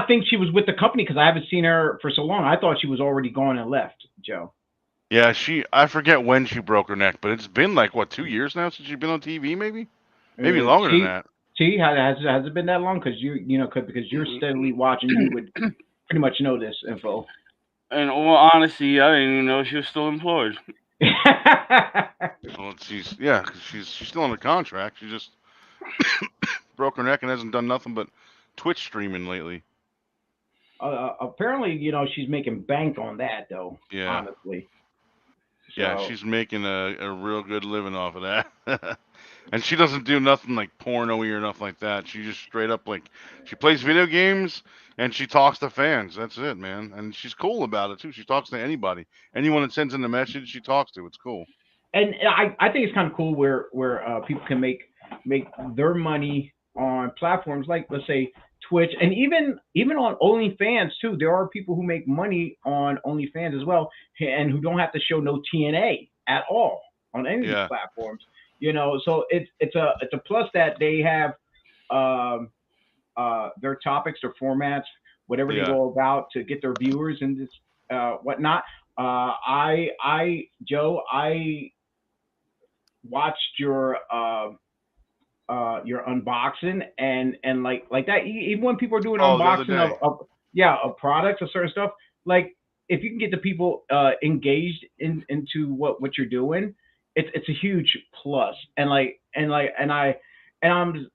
think she was with the company because I haven't seen her for so long. I thought she was already gone and left, Joe. Yeah, I forget when she broke her neck, but it's been like what, 2 years now since she's been on TV, maybe? Maybe longer than T that. T has it been that long? Because because you're steadily watching, you would pretty much know this info. In all honesty, I didn't even know she was still employed. Well, yeah, 'cause she's still under contract. She just broke her neck and hasn't done nothing but Twitch streaming lately. Apparently, she's making bank on that though. Yeah. Honestly, Yeah, so she's making a real good living off of that. And she doesn't do nothing like porno-y or nothing like that. She just straight up like she plays video games and she talks to fans. That's it, man. And she's cool about it too. She talks to anybody. Anyone that sends in a message, she talks to. It's cool. and I think it's kind of cool where people can make their money on platforms like, let's say, Twitch, and even on OnlyFans too. There are people who make money on OnlyFans as well, and who don't have to show no TNA at all on any of these Yeah. platforms. So it's a plus that they have um, their topics, their formats, whatever they Yeah. go about to get their viewers and this whatnot. Joe, I watched your unboxing and like that. Even when people are doing Oh, the other unboxing day. of products or certain stuff, like if you can get the people engaged into what you're doing, it's a huge plus. And I'm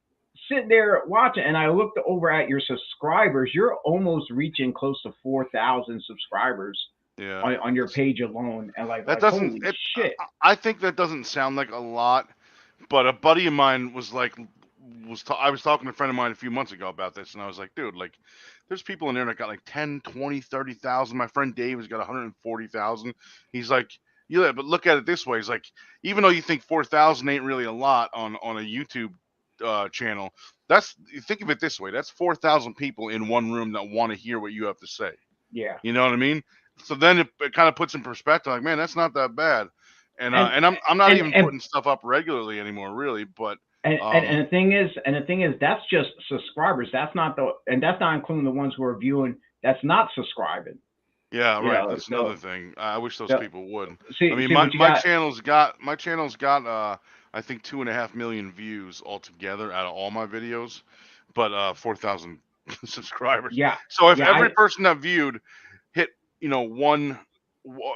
sitting there watching, and I looked over at your subscribers. You're almost reaching close to 4,000 subscribers Yeah. on your page alone, and That like doesn't holy it shit. I think that doesn't sound like a lot, but a buddy of mine was like I was talking to a friend of mine a few months ago about this, and I was like, dude, like there's people in there that got like 10, 20, 30,000. My friend Dave has got 140,000. He's like, yeah, but look at it this way. He's like, even though you think 4,000 ain't really a lot on a YouTube channel, you think of it this way. That's 4,000 people in one room that want to hear what you have to say. Yeah. You know what I mean? So then it kind of puts in perspective, like, man, that's not that bad. And and I'm not and even and putting stuff up regularly anymore, really. But and the thing is, that's just subscribers. That's not including the ones who are viewing. That's not subscribing. yeah, You right. know, That's another so thing. I wish those so people would. I see mean, see what you got. my channel's got I think 2.5 million views altogether out of all my videos, but 4,000 subscribers. Yeah, So if yeah, every person that viewed hit one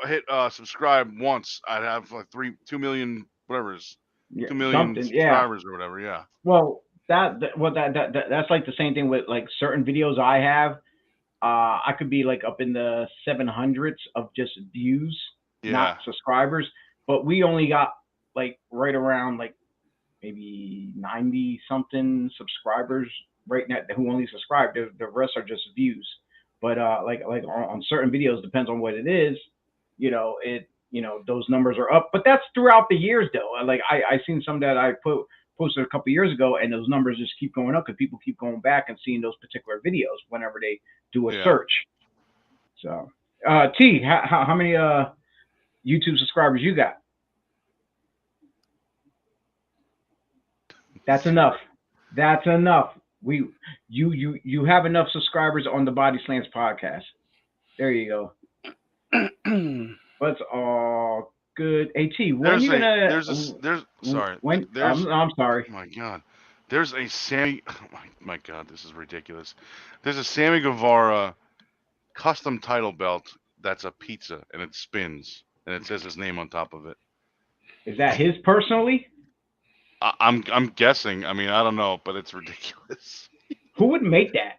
hit subscribe once, I'd have like 2 million whatever it is, yeah, 2 million something. Yeah. subscribers or whatever. Yeah, Well, that's like the same thing with like certain videos I have. I could be like up in the 700s of just views, not yeah, subscribers. But we only got like right around like maybe 90 something subscribers right now who only subscribe. The rest are just views. But like on certain videos, depends on what it is. Those numbers are up. But that's throughout the years, though. Like I seen some that I posted a couple years ago, and those numbers just keep going up because people keep going back and seeing those particular videos whenever they do a search. So, T, how many YouTube subscribers you got? That's enough. That's enough. You have enough subscribers on the BodySlams podcast. There you go. That's all good. At when you gonna? Sorry. When I'm sorry. Oh my God. There's a Sammy. Oh my God, this is ridiculous. There's a Sammy Guevara custom title belt that's a pizza and it spins and it says his name on top of it. Is that his personally? I'm guessing. I mean, I don't know, but it's ridiculous. Who would make that?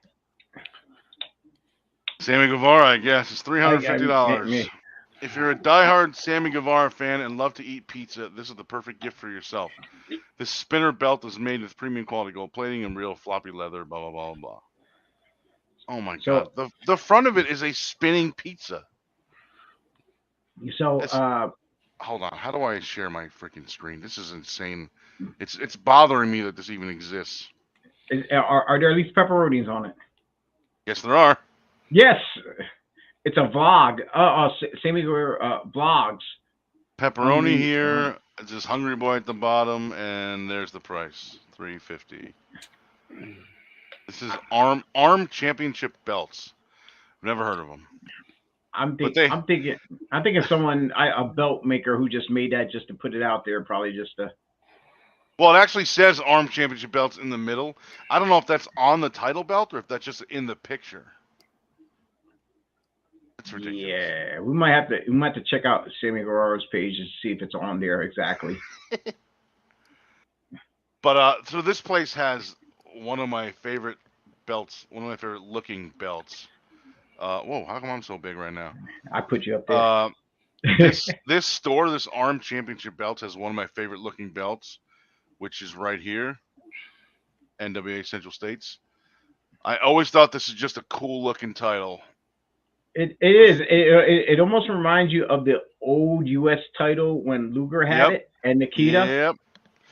Sammy Guevara, I guess. It's $350. If you're a diehard Sammy Guevara fan and love to eat pizza, this is the perfect gift for yourself. This spinner belt is made with premium quality gold plating and real floppy leather, blah, blah, blah, blah. Oh, my God. The front of it is a spinning pizza. So, hold on. How do I share my freaking screen? This is insane. It's bothering me that this even exists. Are there at least pepperonis on it? Yes, there are. Yes. It's a vlog. Sammy Guevara vlogs. Pepperoni here. It's just Hungry Boy at the bottom, and there's the price, $350. This is Arm Championship belts. I've never heard of them. I'm thinking someone, a belt maker who just made that just to put it out there, probably just to. Well, it actually says Arm Championship belts in the middle. I don't know if that's on the title belt or if that's just in the picture. It's ridiculous. Yeah, we might have to check out Sammy Guevara's page to see if it's on there exactly. But so this place has one of my favorite belts, one of my favorite looking belts. Whoa, how come I'm so big right now? I put you up there. This store, this Arm Championship belts, has one of my favorite looking belts, which is right here, NWA Central States. I always thought this is just a cool looking title. It is. It almost reminds you of the old U.S. title when Luger had it and Nikita. Yep.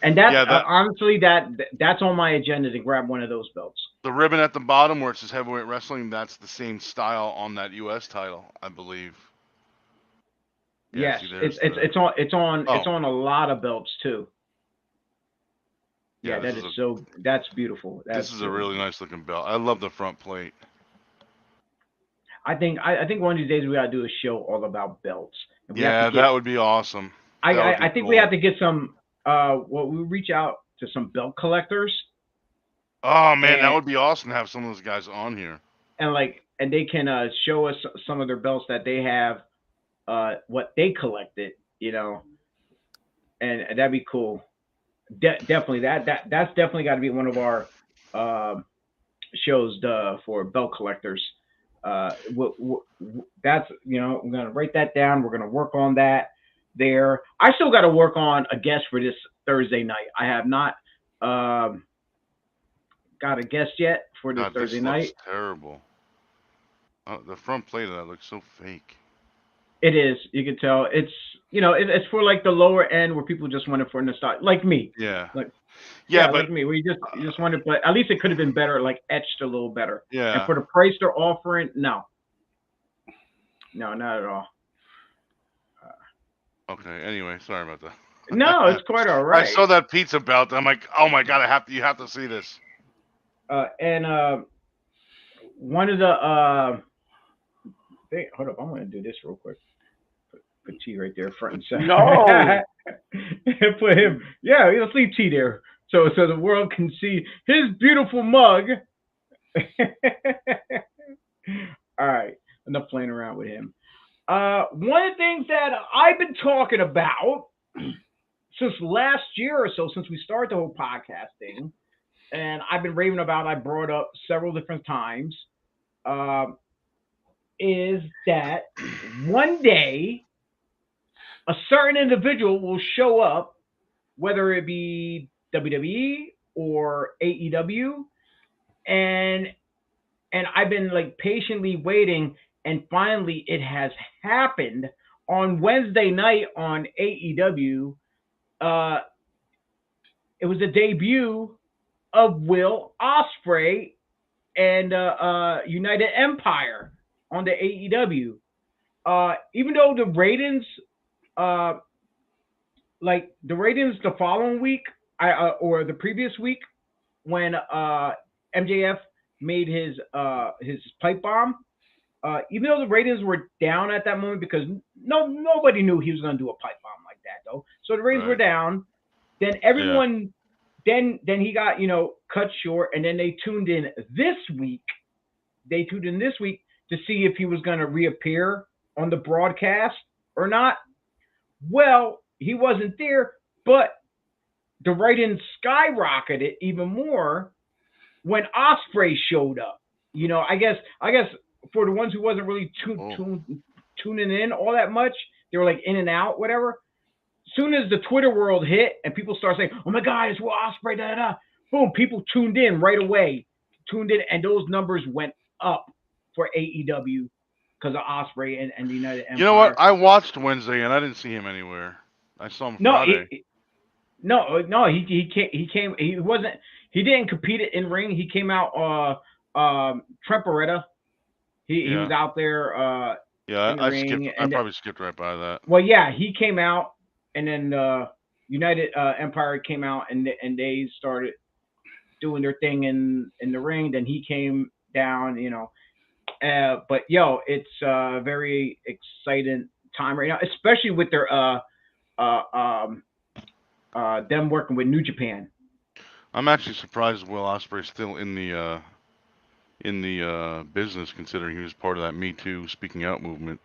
And that's honestly that's on my agenda to grab one of those belts. The ribbon at the bottom where it says heavyweight wrestling, that's the same style on that U.S. title, I believe. Yeah, yes, it's on a lot of belts too. Yeah, that's beautiful. This is a really nice looking belt. I love the front plate. I think one of these days we gotta do a show all about belts. That would be awesome. I think we have to get some. We reach out to some belt collectors. Oh man, that would be awesome to have some of those guys on here. And they can show us some of their belts that they have, what they collected, and that'd be cool. Definitely that's definitely got to be one of our shows for belt collectors. That's I'm gonna write that down. We're gonna work on that there. I still got to work on a guest for this Thursday night. I have not got a guest yet for this Thursday night. Looks terrible. The front plate of that looks so fake. It is. You can tell. It's it's for like the lower end where people just want it for nostalgia, like me. Yeah. But like me, we just want it, but at least it could have been better, like etched a little better. Yeah. And for the price they're offering, no, not at all. Okay. Anyway, sorry about that. No, it's quite all right. I saw that pizza belt. I'm like, oh my God, you have to see this. And one of the hold up, I'm gonna do this real quick. Put T right there, front and center. No. Put him. Yeah, let's leave T there, so the world can see his beautiful mug. All right, enough playing around with him. One of the things that I've been talking about since last year or so, since we started the whole podcast thing, and I've been raving about, I brought up several different times, is that one day a certain individual will show up, whether it be WWE or AEW, and and I've been like patiently waiting, and finally it has happened on Wednesday night on AEW. Uh, it was the debut of Will Ospreay and United Empire on the AEW. Even though the ratings, uh, like the ratings the following week, or the previous week when MJF made his pipe bomb, even though the ratings were down at that moment because nobody knew he was going to do a pipe bomb like that though, so the ratings were down. Then everyone, then he got cut short, and then they tuned in this week. They tuned in this week to see if he was going to reappear on the broadcast or not. Well, he wasn't there, but the ratings skyrocketed even more when Ospreay showed up. I guess for the ones who wasn't really tuning in all that much, they were like in and out, whatever. Soon as the Twitter world hit and people start saying, "Oh my God, it's Will Ospreay," da da, boom, people tuned in right away, and those numbers went up for AEW because of Ospreay and the United Empire. You know what? I watched Wednesday and I didn't see him anywhere. I saw him Friday. He came. He wasn't. He didn't compete in ring. He came out. Trent Beretta. He was out there. I probably skipped right by that. Well, yeah, he came out, and then United Empire came out, and they started doing their thing in the ring. Then he came down, but it's a very exciting time right now, especially with their them working with New Japan. I'm actually surprised Will Ospreay's still in the business, considering he was part of that Me Too speaking out movement.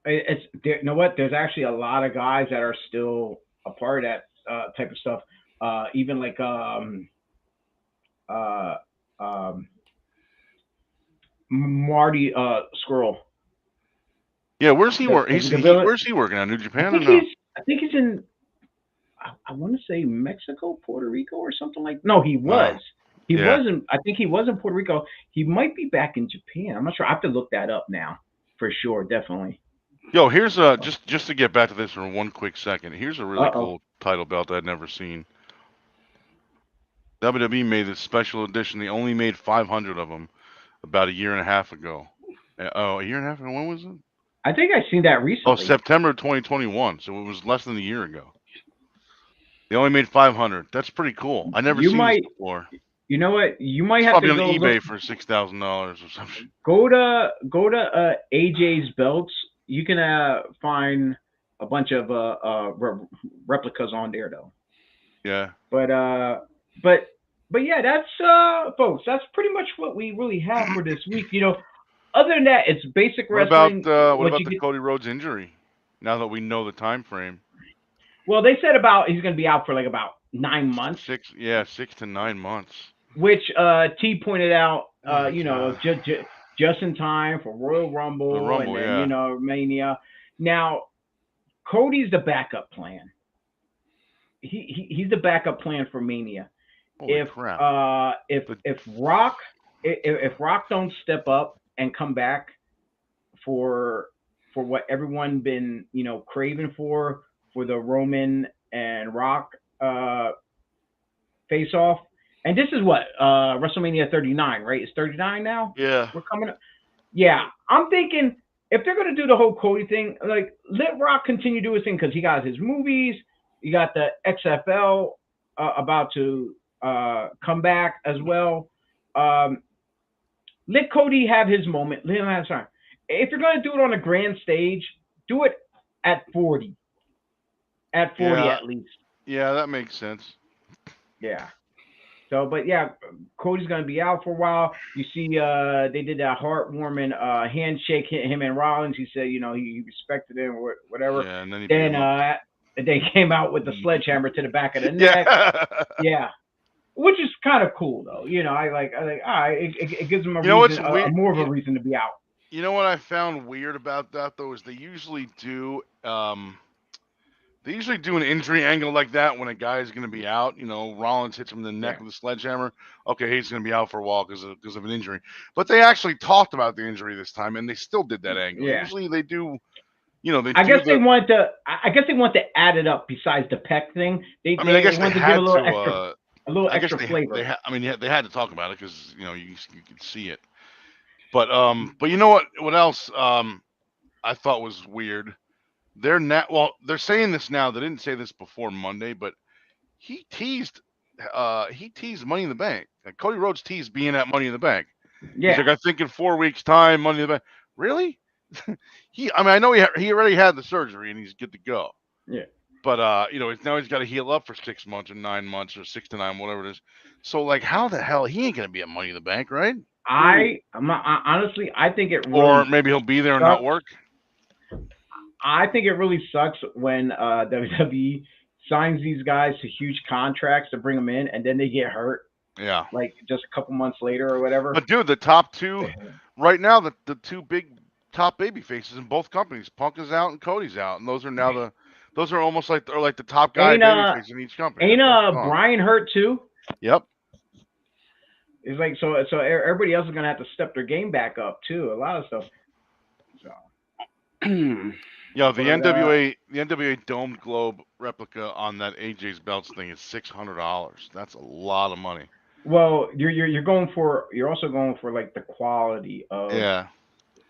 You know what? There's actually a lot of guys that are still a part of that type of stuff. Even like Marty Scurll. Yeah, where's he working? Where's he working at? New Japan? I think he's in. I want to say Mexico, Puerto Rico, or something like. No, he was. He wasn't. I think he was in Puerto Rico. He might be back in Japan. I'm not sure. I have to look that up now for sure. Definitely. Yo, here's just to get back to this for one quick second. Here's a really cool title belt I'd never seen. WWE made this special edition. They only made 500 of them about a year and a half ago. A year and a half ago? When was it? I think I seen that recently. Oh, September 2021. So it was less than a year ago. They only made 500. That's pretty cool. I never seen this before. You know what? You might have to go on eBay for $6,000 or something. Go to AJ's Belts. You can find a bunch of replicas on there though. Yeah. But yeah, that's folks. That's pretty much what we really have for this week. Other than that, it's basic wrestling. What about the Cody Rhodes injury? Now that we know the time frame. Well, they said he's going to be out for like about 9 months. 6 to 9 months. Which T pointed out, just in time for Royal Rumble, and then, Mania. Now, Cody's the backup plan. He's the backup plan for Mania. Holy crap. If Rock don't step up and come back for what everyone been craving for the Roman and Rock face off. And this is what WrestleMania 39, right? It's 39 now. Yeah, we're coming up. Yeah, I'm thinking if they're gonna do the whole Cody thing, like let Rock continue to do his thing because he got his movies. You got the XFL about to come back as well. Let Cody have his moment. Let him have time. If you're gonna do it on a grand stage, do it at 40. At 40 at least. Yeah, that makes sense. Yeah. So, but yeah, Cody's gonna be out for a while. You see, they did that heartwarming handshake, him and Rollins. He said, he respected him or whatever. Yeah, and then they came out with the sledgehammer to the back of the neck. Yeah. Which is kind of cool though. I like. All right, it gives them more of a reason to be out. You know what I found weird about that though is they usually do They usually do an injury angle like that when a guy is going to be out. You know, Rollins hits him in the neck with a sledgehammer. Okay, he's going to be out for a while because of an injury. But they actually talked about the injury this time, and they still did that angle. Yeah. Usually they do. You know, they I do guess they want to. I guess they want to add it up besides the pec thing. They I guess want they to give had a little I guess extra flavor. they had to talk about it because you know you could see it. But you know what else I thought was weird. They're saying this now. They didn't say this before Monday, but he teased Money in the Bank. Like Cody Rhodes teased being at Money in the Bank. Yeah. He's like, I think in 4 weeks' time, Money in the Bank. Really? I know he already had the surgery and he's good to go. Yeah. But you know, now he's got to heal up for 6 months or 9 months or 6 to 9, whatever it is. So like, how the hell he ain't gonna be at Money in the Bank, right? Honestly, I think it really Or maybe he'll be there and not work. I think it really sucks when WWE signs these guys to huge contracts to bring them in, and then they get hurt. Yeah. Like just a couple months later or whatever. But dude, the top two right now, the two big top baby faces in both companies, Punk is out and Cody's out, and those are almost like the top guy baby face in each company. Ain't Brian hurt too? Yep. It's like so everybody else is gonna have to step their game back up too. A lot of stuff. So. Yeah, the NWA domed globe replica on that AJ's belts thing is $600. That's a lot of money. Well, you're also going for like the quality of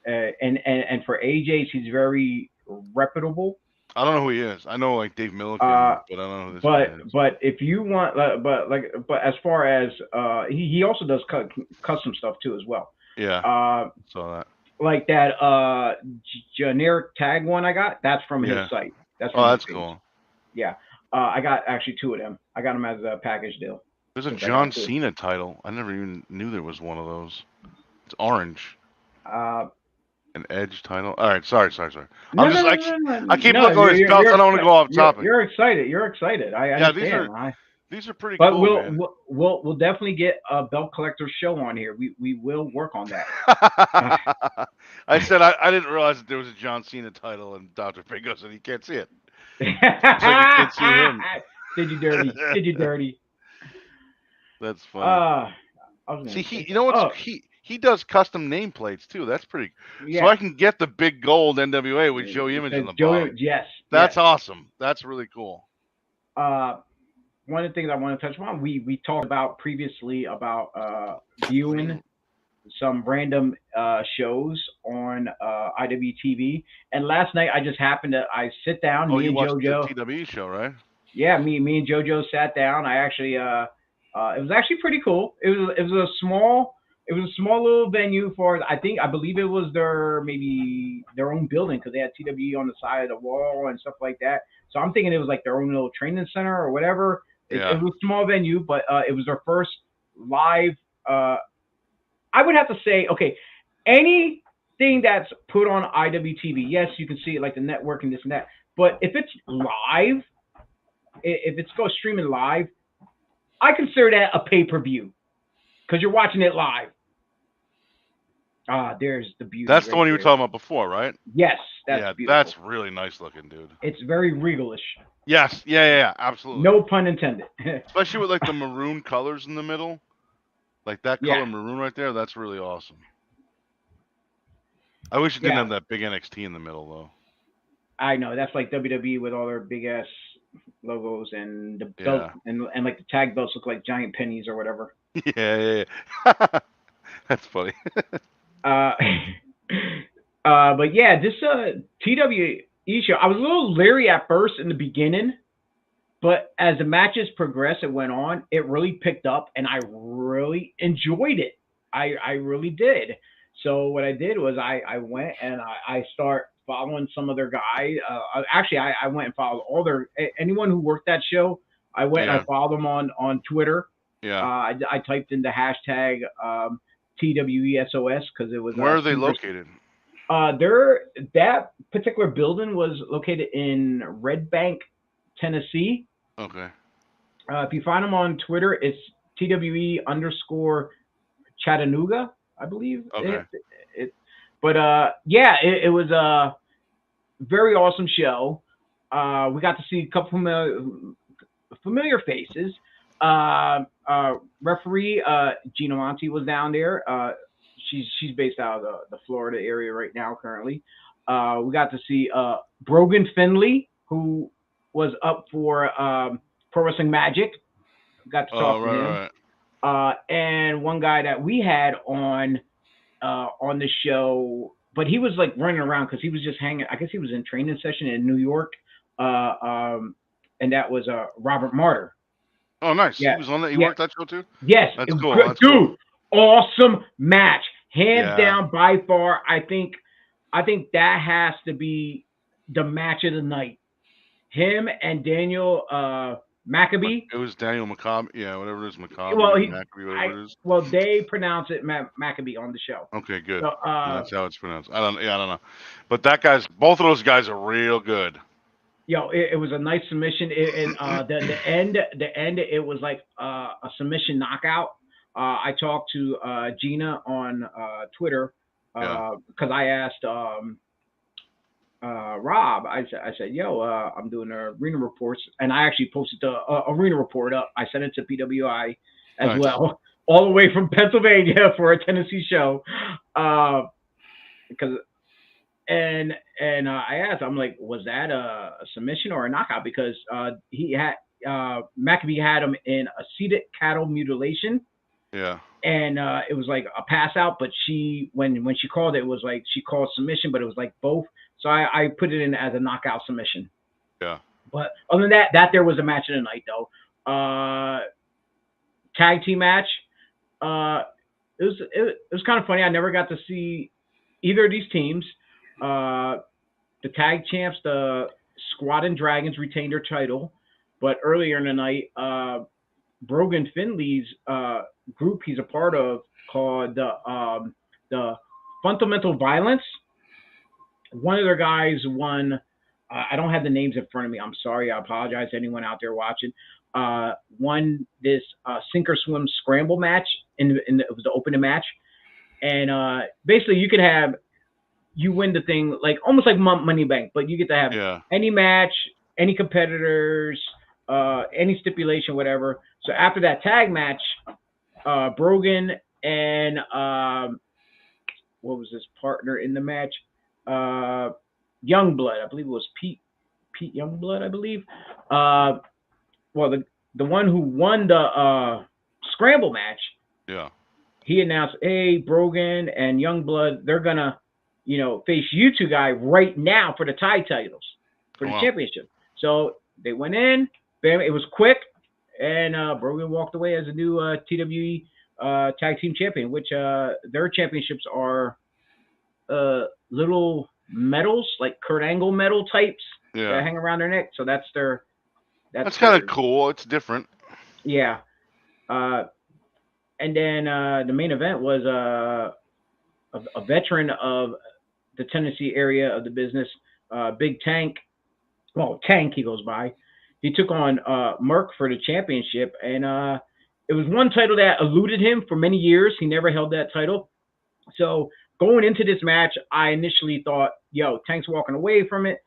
and for AJ's he's very reputable. I don't know who he is. I know like Dave Milliken, but I don't know who this guy is. But if you want, but as far as he also does custom stuff too as well. Yeah. Saw that. Like that generic tag one I got, that's from his site. That's cool. Yeah. I got actually 2 of them. I got them as a package deal. There's a John Cena title. I never even knew there was one of those. It's orange. An Edge title. All right, sorry. I keep looking at these belts. I don't want to go off topic. You're excited. I understand. These are pretty but cool. But we'll definitely get a belt collector show on here. We will work on that. I said I didn't realize that there was a John Cena title, and Dr. Pingo said he can't see it. So you can't see him. Did you dirty? That's funny. See, you know what? He does custom nameplates too. That's pretty. Yeah. So I can get the big gold NWA with Joey Image on the bottom. Yes. That's awesome. That's really cool. One of the things I want to touch on, we talked about previously about viewing some random shows on IWTV, and last night I just happened to sit down. Me and JoJo. The TW show, right? Yeah, me and JoJo sat down. I actually it was actually pretty cool. It was a small little venue for I believe it was their own building because they had TWE on the side of the wall and stuff like that. So I'm thinking it was like their own little training center or whatever. It was a small venue, but it was their first live. I would have to say, okay, anything that's put on IWTV, yes, you can see it like the network and this and that. But if it's live, if it's streaming live, I consider that a pay-per-view because you're watching it live. There's the beauty. That's the one you were talking about before, right? Yes, that's beautiful. That's really nice looking, dude. It's very regalish. Yes, yeah, absolutely. No pun intended. Especially with like the maroon colors in the middle, like that color maroon right there. That's really awesome. I wish it didn't have that big NXT in the middle though. I know that's like WWE with all their big ass logos and the belt and like the tag belts look like giant pennies or whatever. Yeah. That's funny. But yeah, this TWE show, I was a little leery at first in the beginning, but as the matches progressed, it went on, it really picked up, and I really enjoyed it. I really did. So what I did was I went and I start following some of their guys. Actually, I went and followed all anyone who worked that show. I went and I followed them on Twitter. Yeah. I typed in the hashtag TWESOS because it was. Where are they located? That particular building was located in Red Bank, Tennessee. Okay. If you find them on Twitter, it's TWE_Chattanooga, I believe. Okay. But it was a very awesome show. We got to see a couple familiar faces. Referee Gina Monti was down there. She's based out of the Florida area right now currently. We got to see Brogan Finley, who was up for Pro Wrestling Magic. Got to talk to him. Right. And one guy that we had on the show, but he was like running around because he was just hanging. I guess he was in training session in New York, and that was Robert Martyr. Oh, nice. Yeah, He was on that. He yeah, worked that show too. yes, That's it was cool. good, That's dude. cool. Awesome match, hands Yeah. down by far. I think that has to be the match of the night. Him and Daniel Maccabee. It was Daniel Macabre. Yeah, whatever it is, Macabre Well, or he, Maccabee, whatever it is. well, they pronounce it Maccabee on the show. Okay, good. So, That's how it's pronounced. I don't know. But both of those guys are real good. it was a nice submission. And the end, it was like a submission knockout. I talked to Gina on Twitter because I asked Rob. I said, "Yo, I'm doing arena reports," and I actually posted the arena report up. I sent it to PWI as Nice. well, all the way from Pennsylvania for a Tennessee show. Because and I asked, I'm like, was that a submission or a knockout? Because he had Maccabee had him in a seated cattle mutilation. Yeah. And it was like a pass out, but when she called it, it was like she called submission, but it was like both. So I put it in as a knockout submission. Yeah. But other than that there was a match of the night though. Tag team match. It was kind of funny. I never got to see either of these teams. The tag champs, the Squadron Dragons, retained their title, but earlier in the night, Brogan Finley's group he's a part of called the Fundamental Violence. One of their guys won. I don't have the names in front of me. I'm sorry. I apologize to anyone out there watching. Won this sink or swim scramble match it was the opening match, and basically you win the thing like almost like Money Bank, but you get to have any match, any competitors, any stipulation, whatever. So after that tag match, Brogan and what was his partner in the match? Youngblood, I believe it was Pete Youngblood, I believe. Well, the one who won the scramble match, he announced, hey, Brogan and Youngblood, they're gonna, face you two guys right now for the tag titles for the championship. So they went in, bam, it was quick, and Brogan walked away as a new TWE tag team champion, which their championships are little medals, like Kurt Angle medal types that hang around their neck. So that's their. That's kind of cool. It's different. Yeah. And then the main event was a veteran of the Tennessee area of the business, Big Tank. Well, Tank, he goes by. He took on Merck for the championship, and it was one title that eluded him for many years. He never held that title. So going into this match, I initially thought, yo, Tank's walking away from it.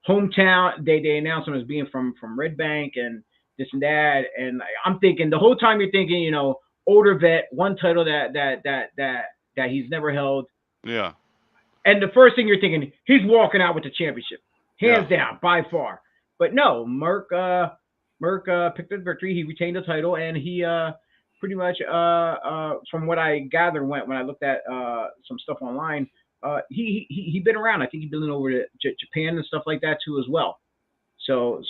Hometown, they announced him as being from Red Bank and this and that. And I'm thinking the whole time you're thinking, older vet, one title that he's never held. Yeah. And the first thing you're thinking, he's walking out with the championship, hands down, by far. But no, Merck picked up the victory. He retained the title, and he pretty much, from what I gathered when I looked at some stuff online, he'd been around. I think he'd been over to Japan and stuff like that too as well. So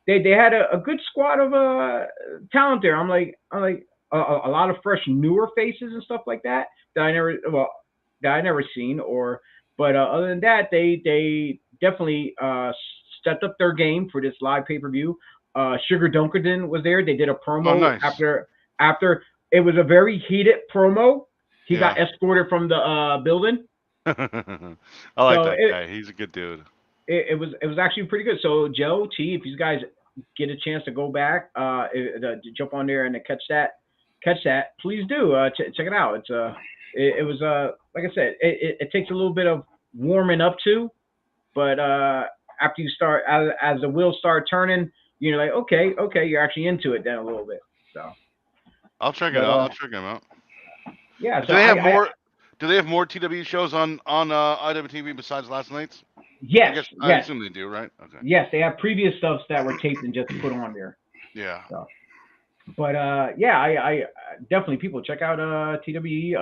they had a good squad of talent there. I'm like a lot of fresh, newer faces and stuff like that I never seen. But other than that, they definitely stepped up their game for this live pay-per-view. Sugar Dunkerton was there. They did a promo after. It was a very heated promo. He got escorted from the building. I like that guy. He's a good dude. It was actually pretty good. So Joe T, if you guys get a chance to go back, to jump on there and to catch that, please do check it out. It was like I said, it takes a little bit of warming up to, but after you start, as the wheels start turning, you're like, okay, you're actually into it then a little bit. So, I'll check it but out. I'll check them out. yeah. Do So they have I more? Do they have more TW shows on IWTV besides last night's? I yes, guess I yes, assume they do, right? Okay. yes. They have previous stuffs that were taped and just put on there. Yeah. So, but yeah, I definitely people check out TWE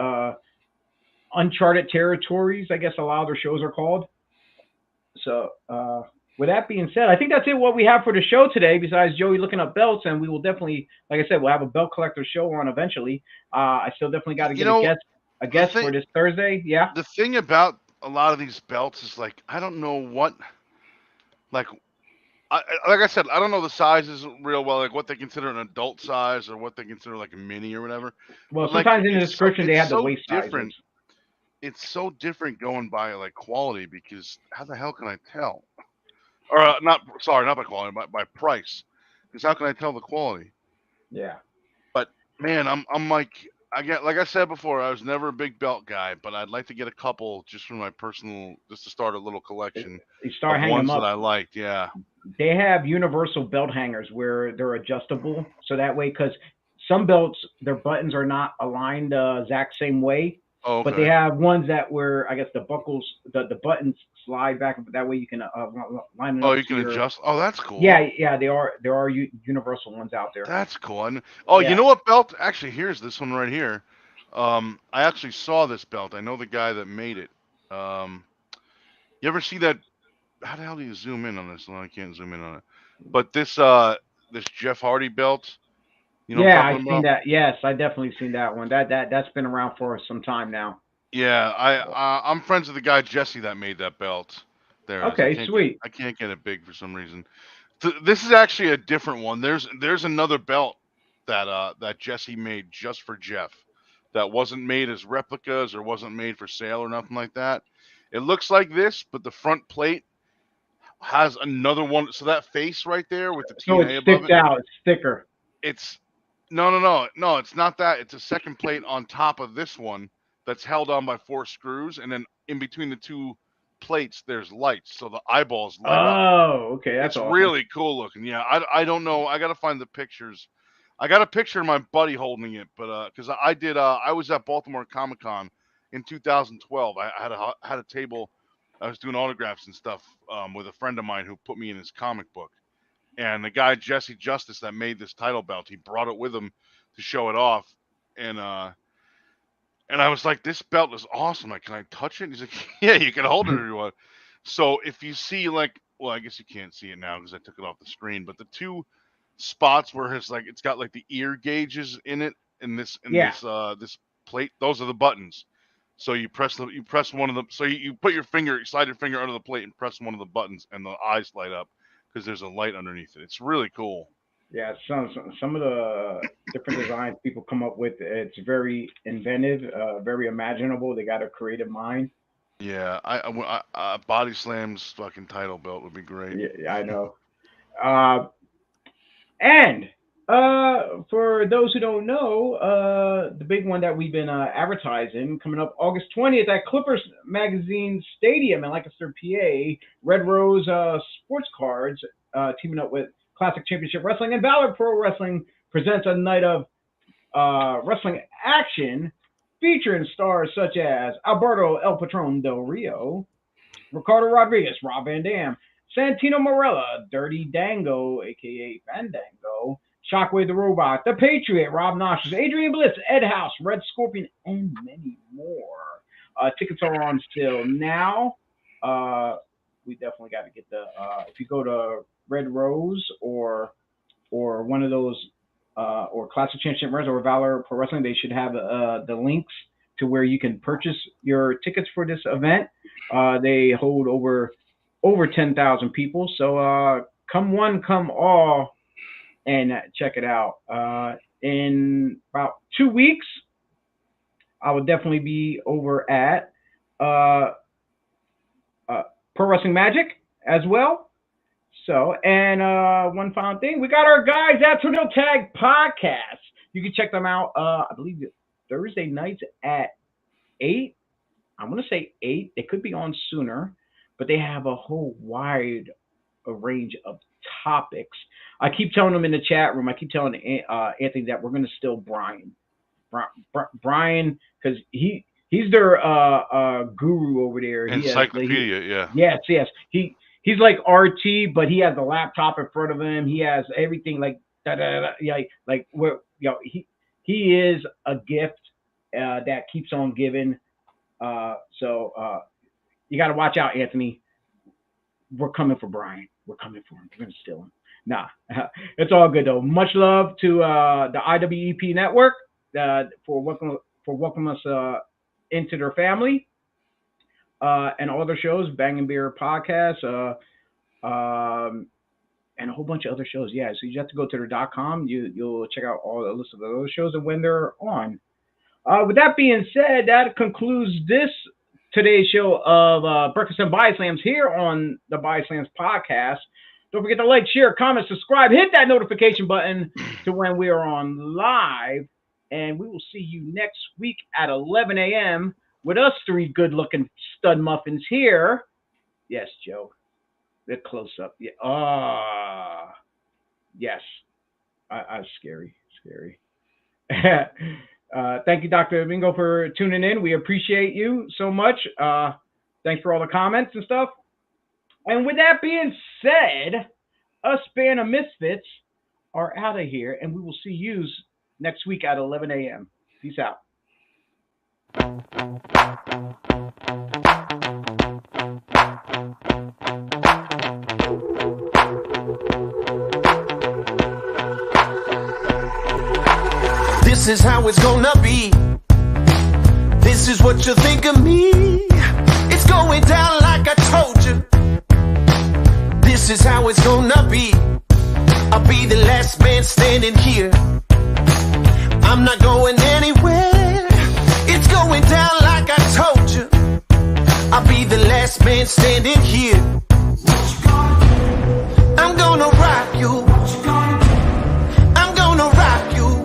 Uncharted Territories. I guess a lot of their shows are called. So, with that being said, I think that's it. What we have for the show today, besides Joey looking up belts, and we will definitely, like I said, we'll have a belt collector show on eventually. I still definitely got to You get know, a the guest thing for this Thursday. Yeah. the thing about a lot of these belts is like I don't know what like like I said, I don't know the sizes real well, like what they consider an adult size or what they consider like a mini or whatever. Well, But like sometimes in the description they it's have the so waist sizes. different. It's so different going by like quality because how the hell can I tell? Or not sorry, not by quality, by price. Because how can I tell the quality? Yeah. But man, I'm like I get like I said before, I was never a big belt guy, but I'd like to get a couple just for my personal, just to start a little collection You start of hanging them ones that up. I liked. Yeah. They have universal belt hangers where they're adjustable, so that way, because some belts their buttons are not aligned the exact same way, Oh, but they okay. have ones that where I guess the buckles, the buttons slide back, that way you can line it Oh, up you to can your. adjust. Oh, that's cool. Yeah, there are universal ones out there. That's cool. Oh, you Yeah. know what belt? Actually, here's this one right here. I actually saw this belt. I know the guy that made it. Um, you ever see that? How the hell do you zoom in on this? Well, I can't zoom in on it. But this Jeff Hardy belt. You know what Yeah, I'm I've talking seen about? that. Yes, I definitely seen that one. That's been around for some time now. Yeah, I'm friends with the guy Jesse that made that belt. There it is. Okay, sweet. I can't get it big for some reason. This is actually a different one. There's another belt that Jesse made just for Jeff that wasn't made as replicas or wasn't made for sale or nothing like that. It looks like this, but the front plate has another one. So that face right there with the So it TNA above sticks it, out. It's thicker. it's no, it's not that. It's a second plate on top of this one that's held on by four screws, and then in between the two plates there's lights, so the eyeballs light up. Oh, okay, that's It's awesome. really cool looking. Yeah, I don't know. I gotta find the pictures. I got a picture of my buddy holding it, but because I did, I was at Baltimore Comic Con in 2012. I had a table. I was doing autographs and stuff with a friend of mine who put me in his comic book. And the guy Jesse Justice that made this title belt, he brought it with him to show it off. And and I was like, this belt is awesome. Like, can I touch it? He's like, yeah, you can hold it if you want. So if you see like, well, I guess you can't see it now because I took it off the screen. But the two spots where it's like it's got like the ear gauges in it in Yeah. this plate, those are the buttons. So you press one of them. So you put your finger, slide your finger under the plate and press one of the buttons, and the eyes light up because there's a light underneath it. It's really cool. Yeah, some of the different designs people come up with, it's very inventive, very imaginable. They got a creative mind. Yeah, Body Slam's fucking title belt would be great. Yeah, I know. Uh, and for those who don't know, the big one that we've been advertising coming up August 20th at Clippers Magazine Stadium in Lancaster, PA. Red Rose Sports Cards teaming up with Classic Championship Wrestling and Valor Pro Wrestling presents a night of wrestling action featuring stars such as Alberto El Patron Del Rio, Ricardo Rodriguez, Rob Van Dam, Santino Marella, Dirty Dango, aka Fandango, Shockwave the Robot, The Patriot, Rob Noxious, Adrian Bliss, Ed House, Red Scorpion, and many more. Tickets are on sale now. We definitely got to get the. If you go to Red Rose or one of those or Classic Championship Wrestling or Valor Pro Wrestling, they should have the links to where you can purchase your tickets for this event. They hold over 10,000 people, so come one, come all, and check it out. In about 2 weeks, I will definitely be over at Pro Wrestling Magic as well. So, and one final thing, we got our guys at Tornado Tag Podcast. You can check them out. I believe Thursday nights at 8. I want to say 8. They could be on sooner, but they have a whole wide a range of topics. I keep telling them in the chat room. I keep telling Anthony that we're going to steal Brian. Brian, because he's their guru over there. Encyclopedia, yeah. Yes. He's like RT, but he has the laptop in front of him. He has everything like like where he is a gift that keeps on giving. So you got to watch out, Anthony. We're coming for Brian. We're coming for him. We're gonna steal him. Nah, it's all good though. Much love to the IWEP network for welcoming us into their family, and all their shows, Bang and Beer podcast, and a whole bunch of other shows. Yeah, so you have to go to their .com. You'll check out all the list of those shows and when they're on. With that being said, that concludes today's show of Breakfast and BodySlams here on the BodySlams podcast. Don't forget to like, share, comment, subscribe, hit that notification button to when we are on live. And we will see you next week at 11 a.m. with us three good-looking stud muffins here. Yes, Joe. The close-up. Yeah. Yes. I was scary. Thank you, Dr. Bingo, for tuning in. We appreciate you so much. Thanks for all the comments and stuff. And with that being said, us band of misfits are out of here, and we will see you next week at 11 a.m. Peace out. This is how it's gonna be. This is what you think of me. It's going down like I told you. This is how it's gonna be. I'll be the last man standing here. I'm not going anywhere. It's going down like I told you. I'll be the last man standing here. I'm gonna rock you. I'm gonna rock you.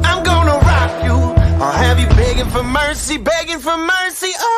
I'm gonna rock you. I'll have you begging for mercy, begging for mercy. Oh.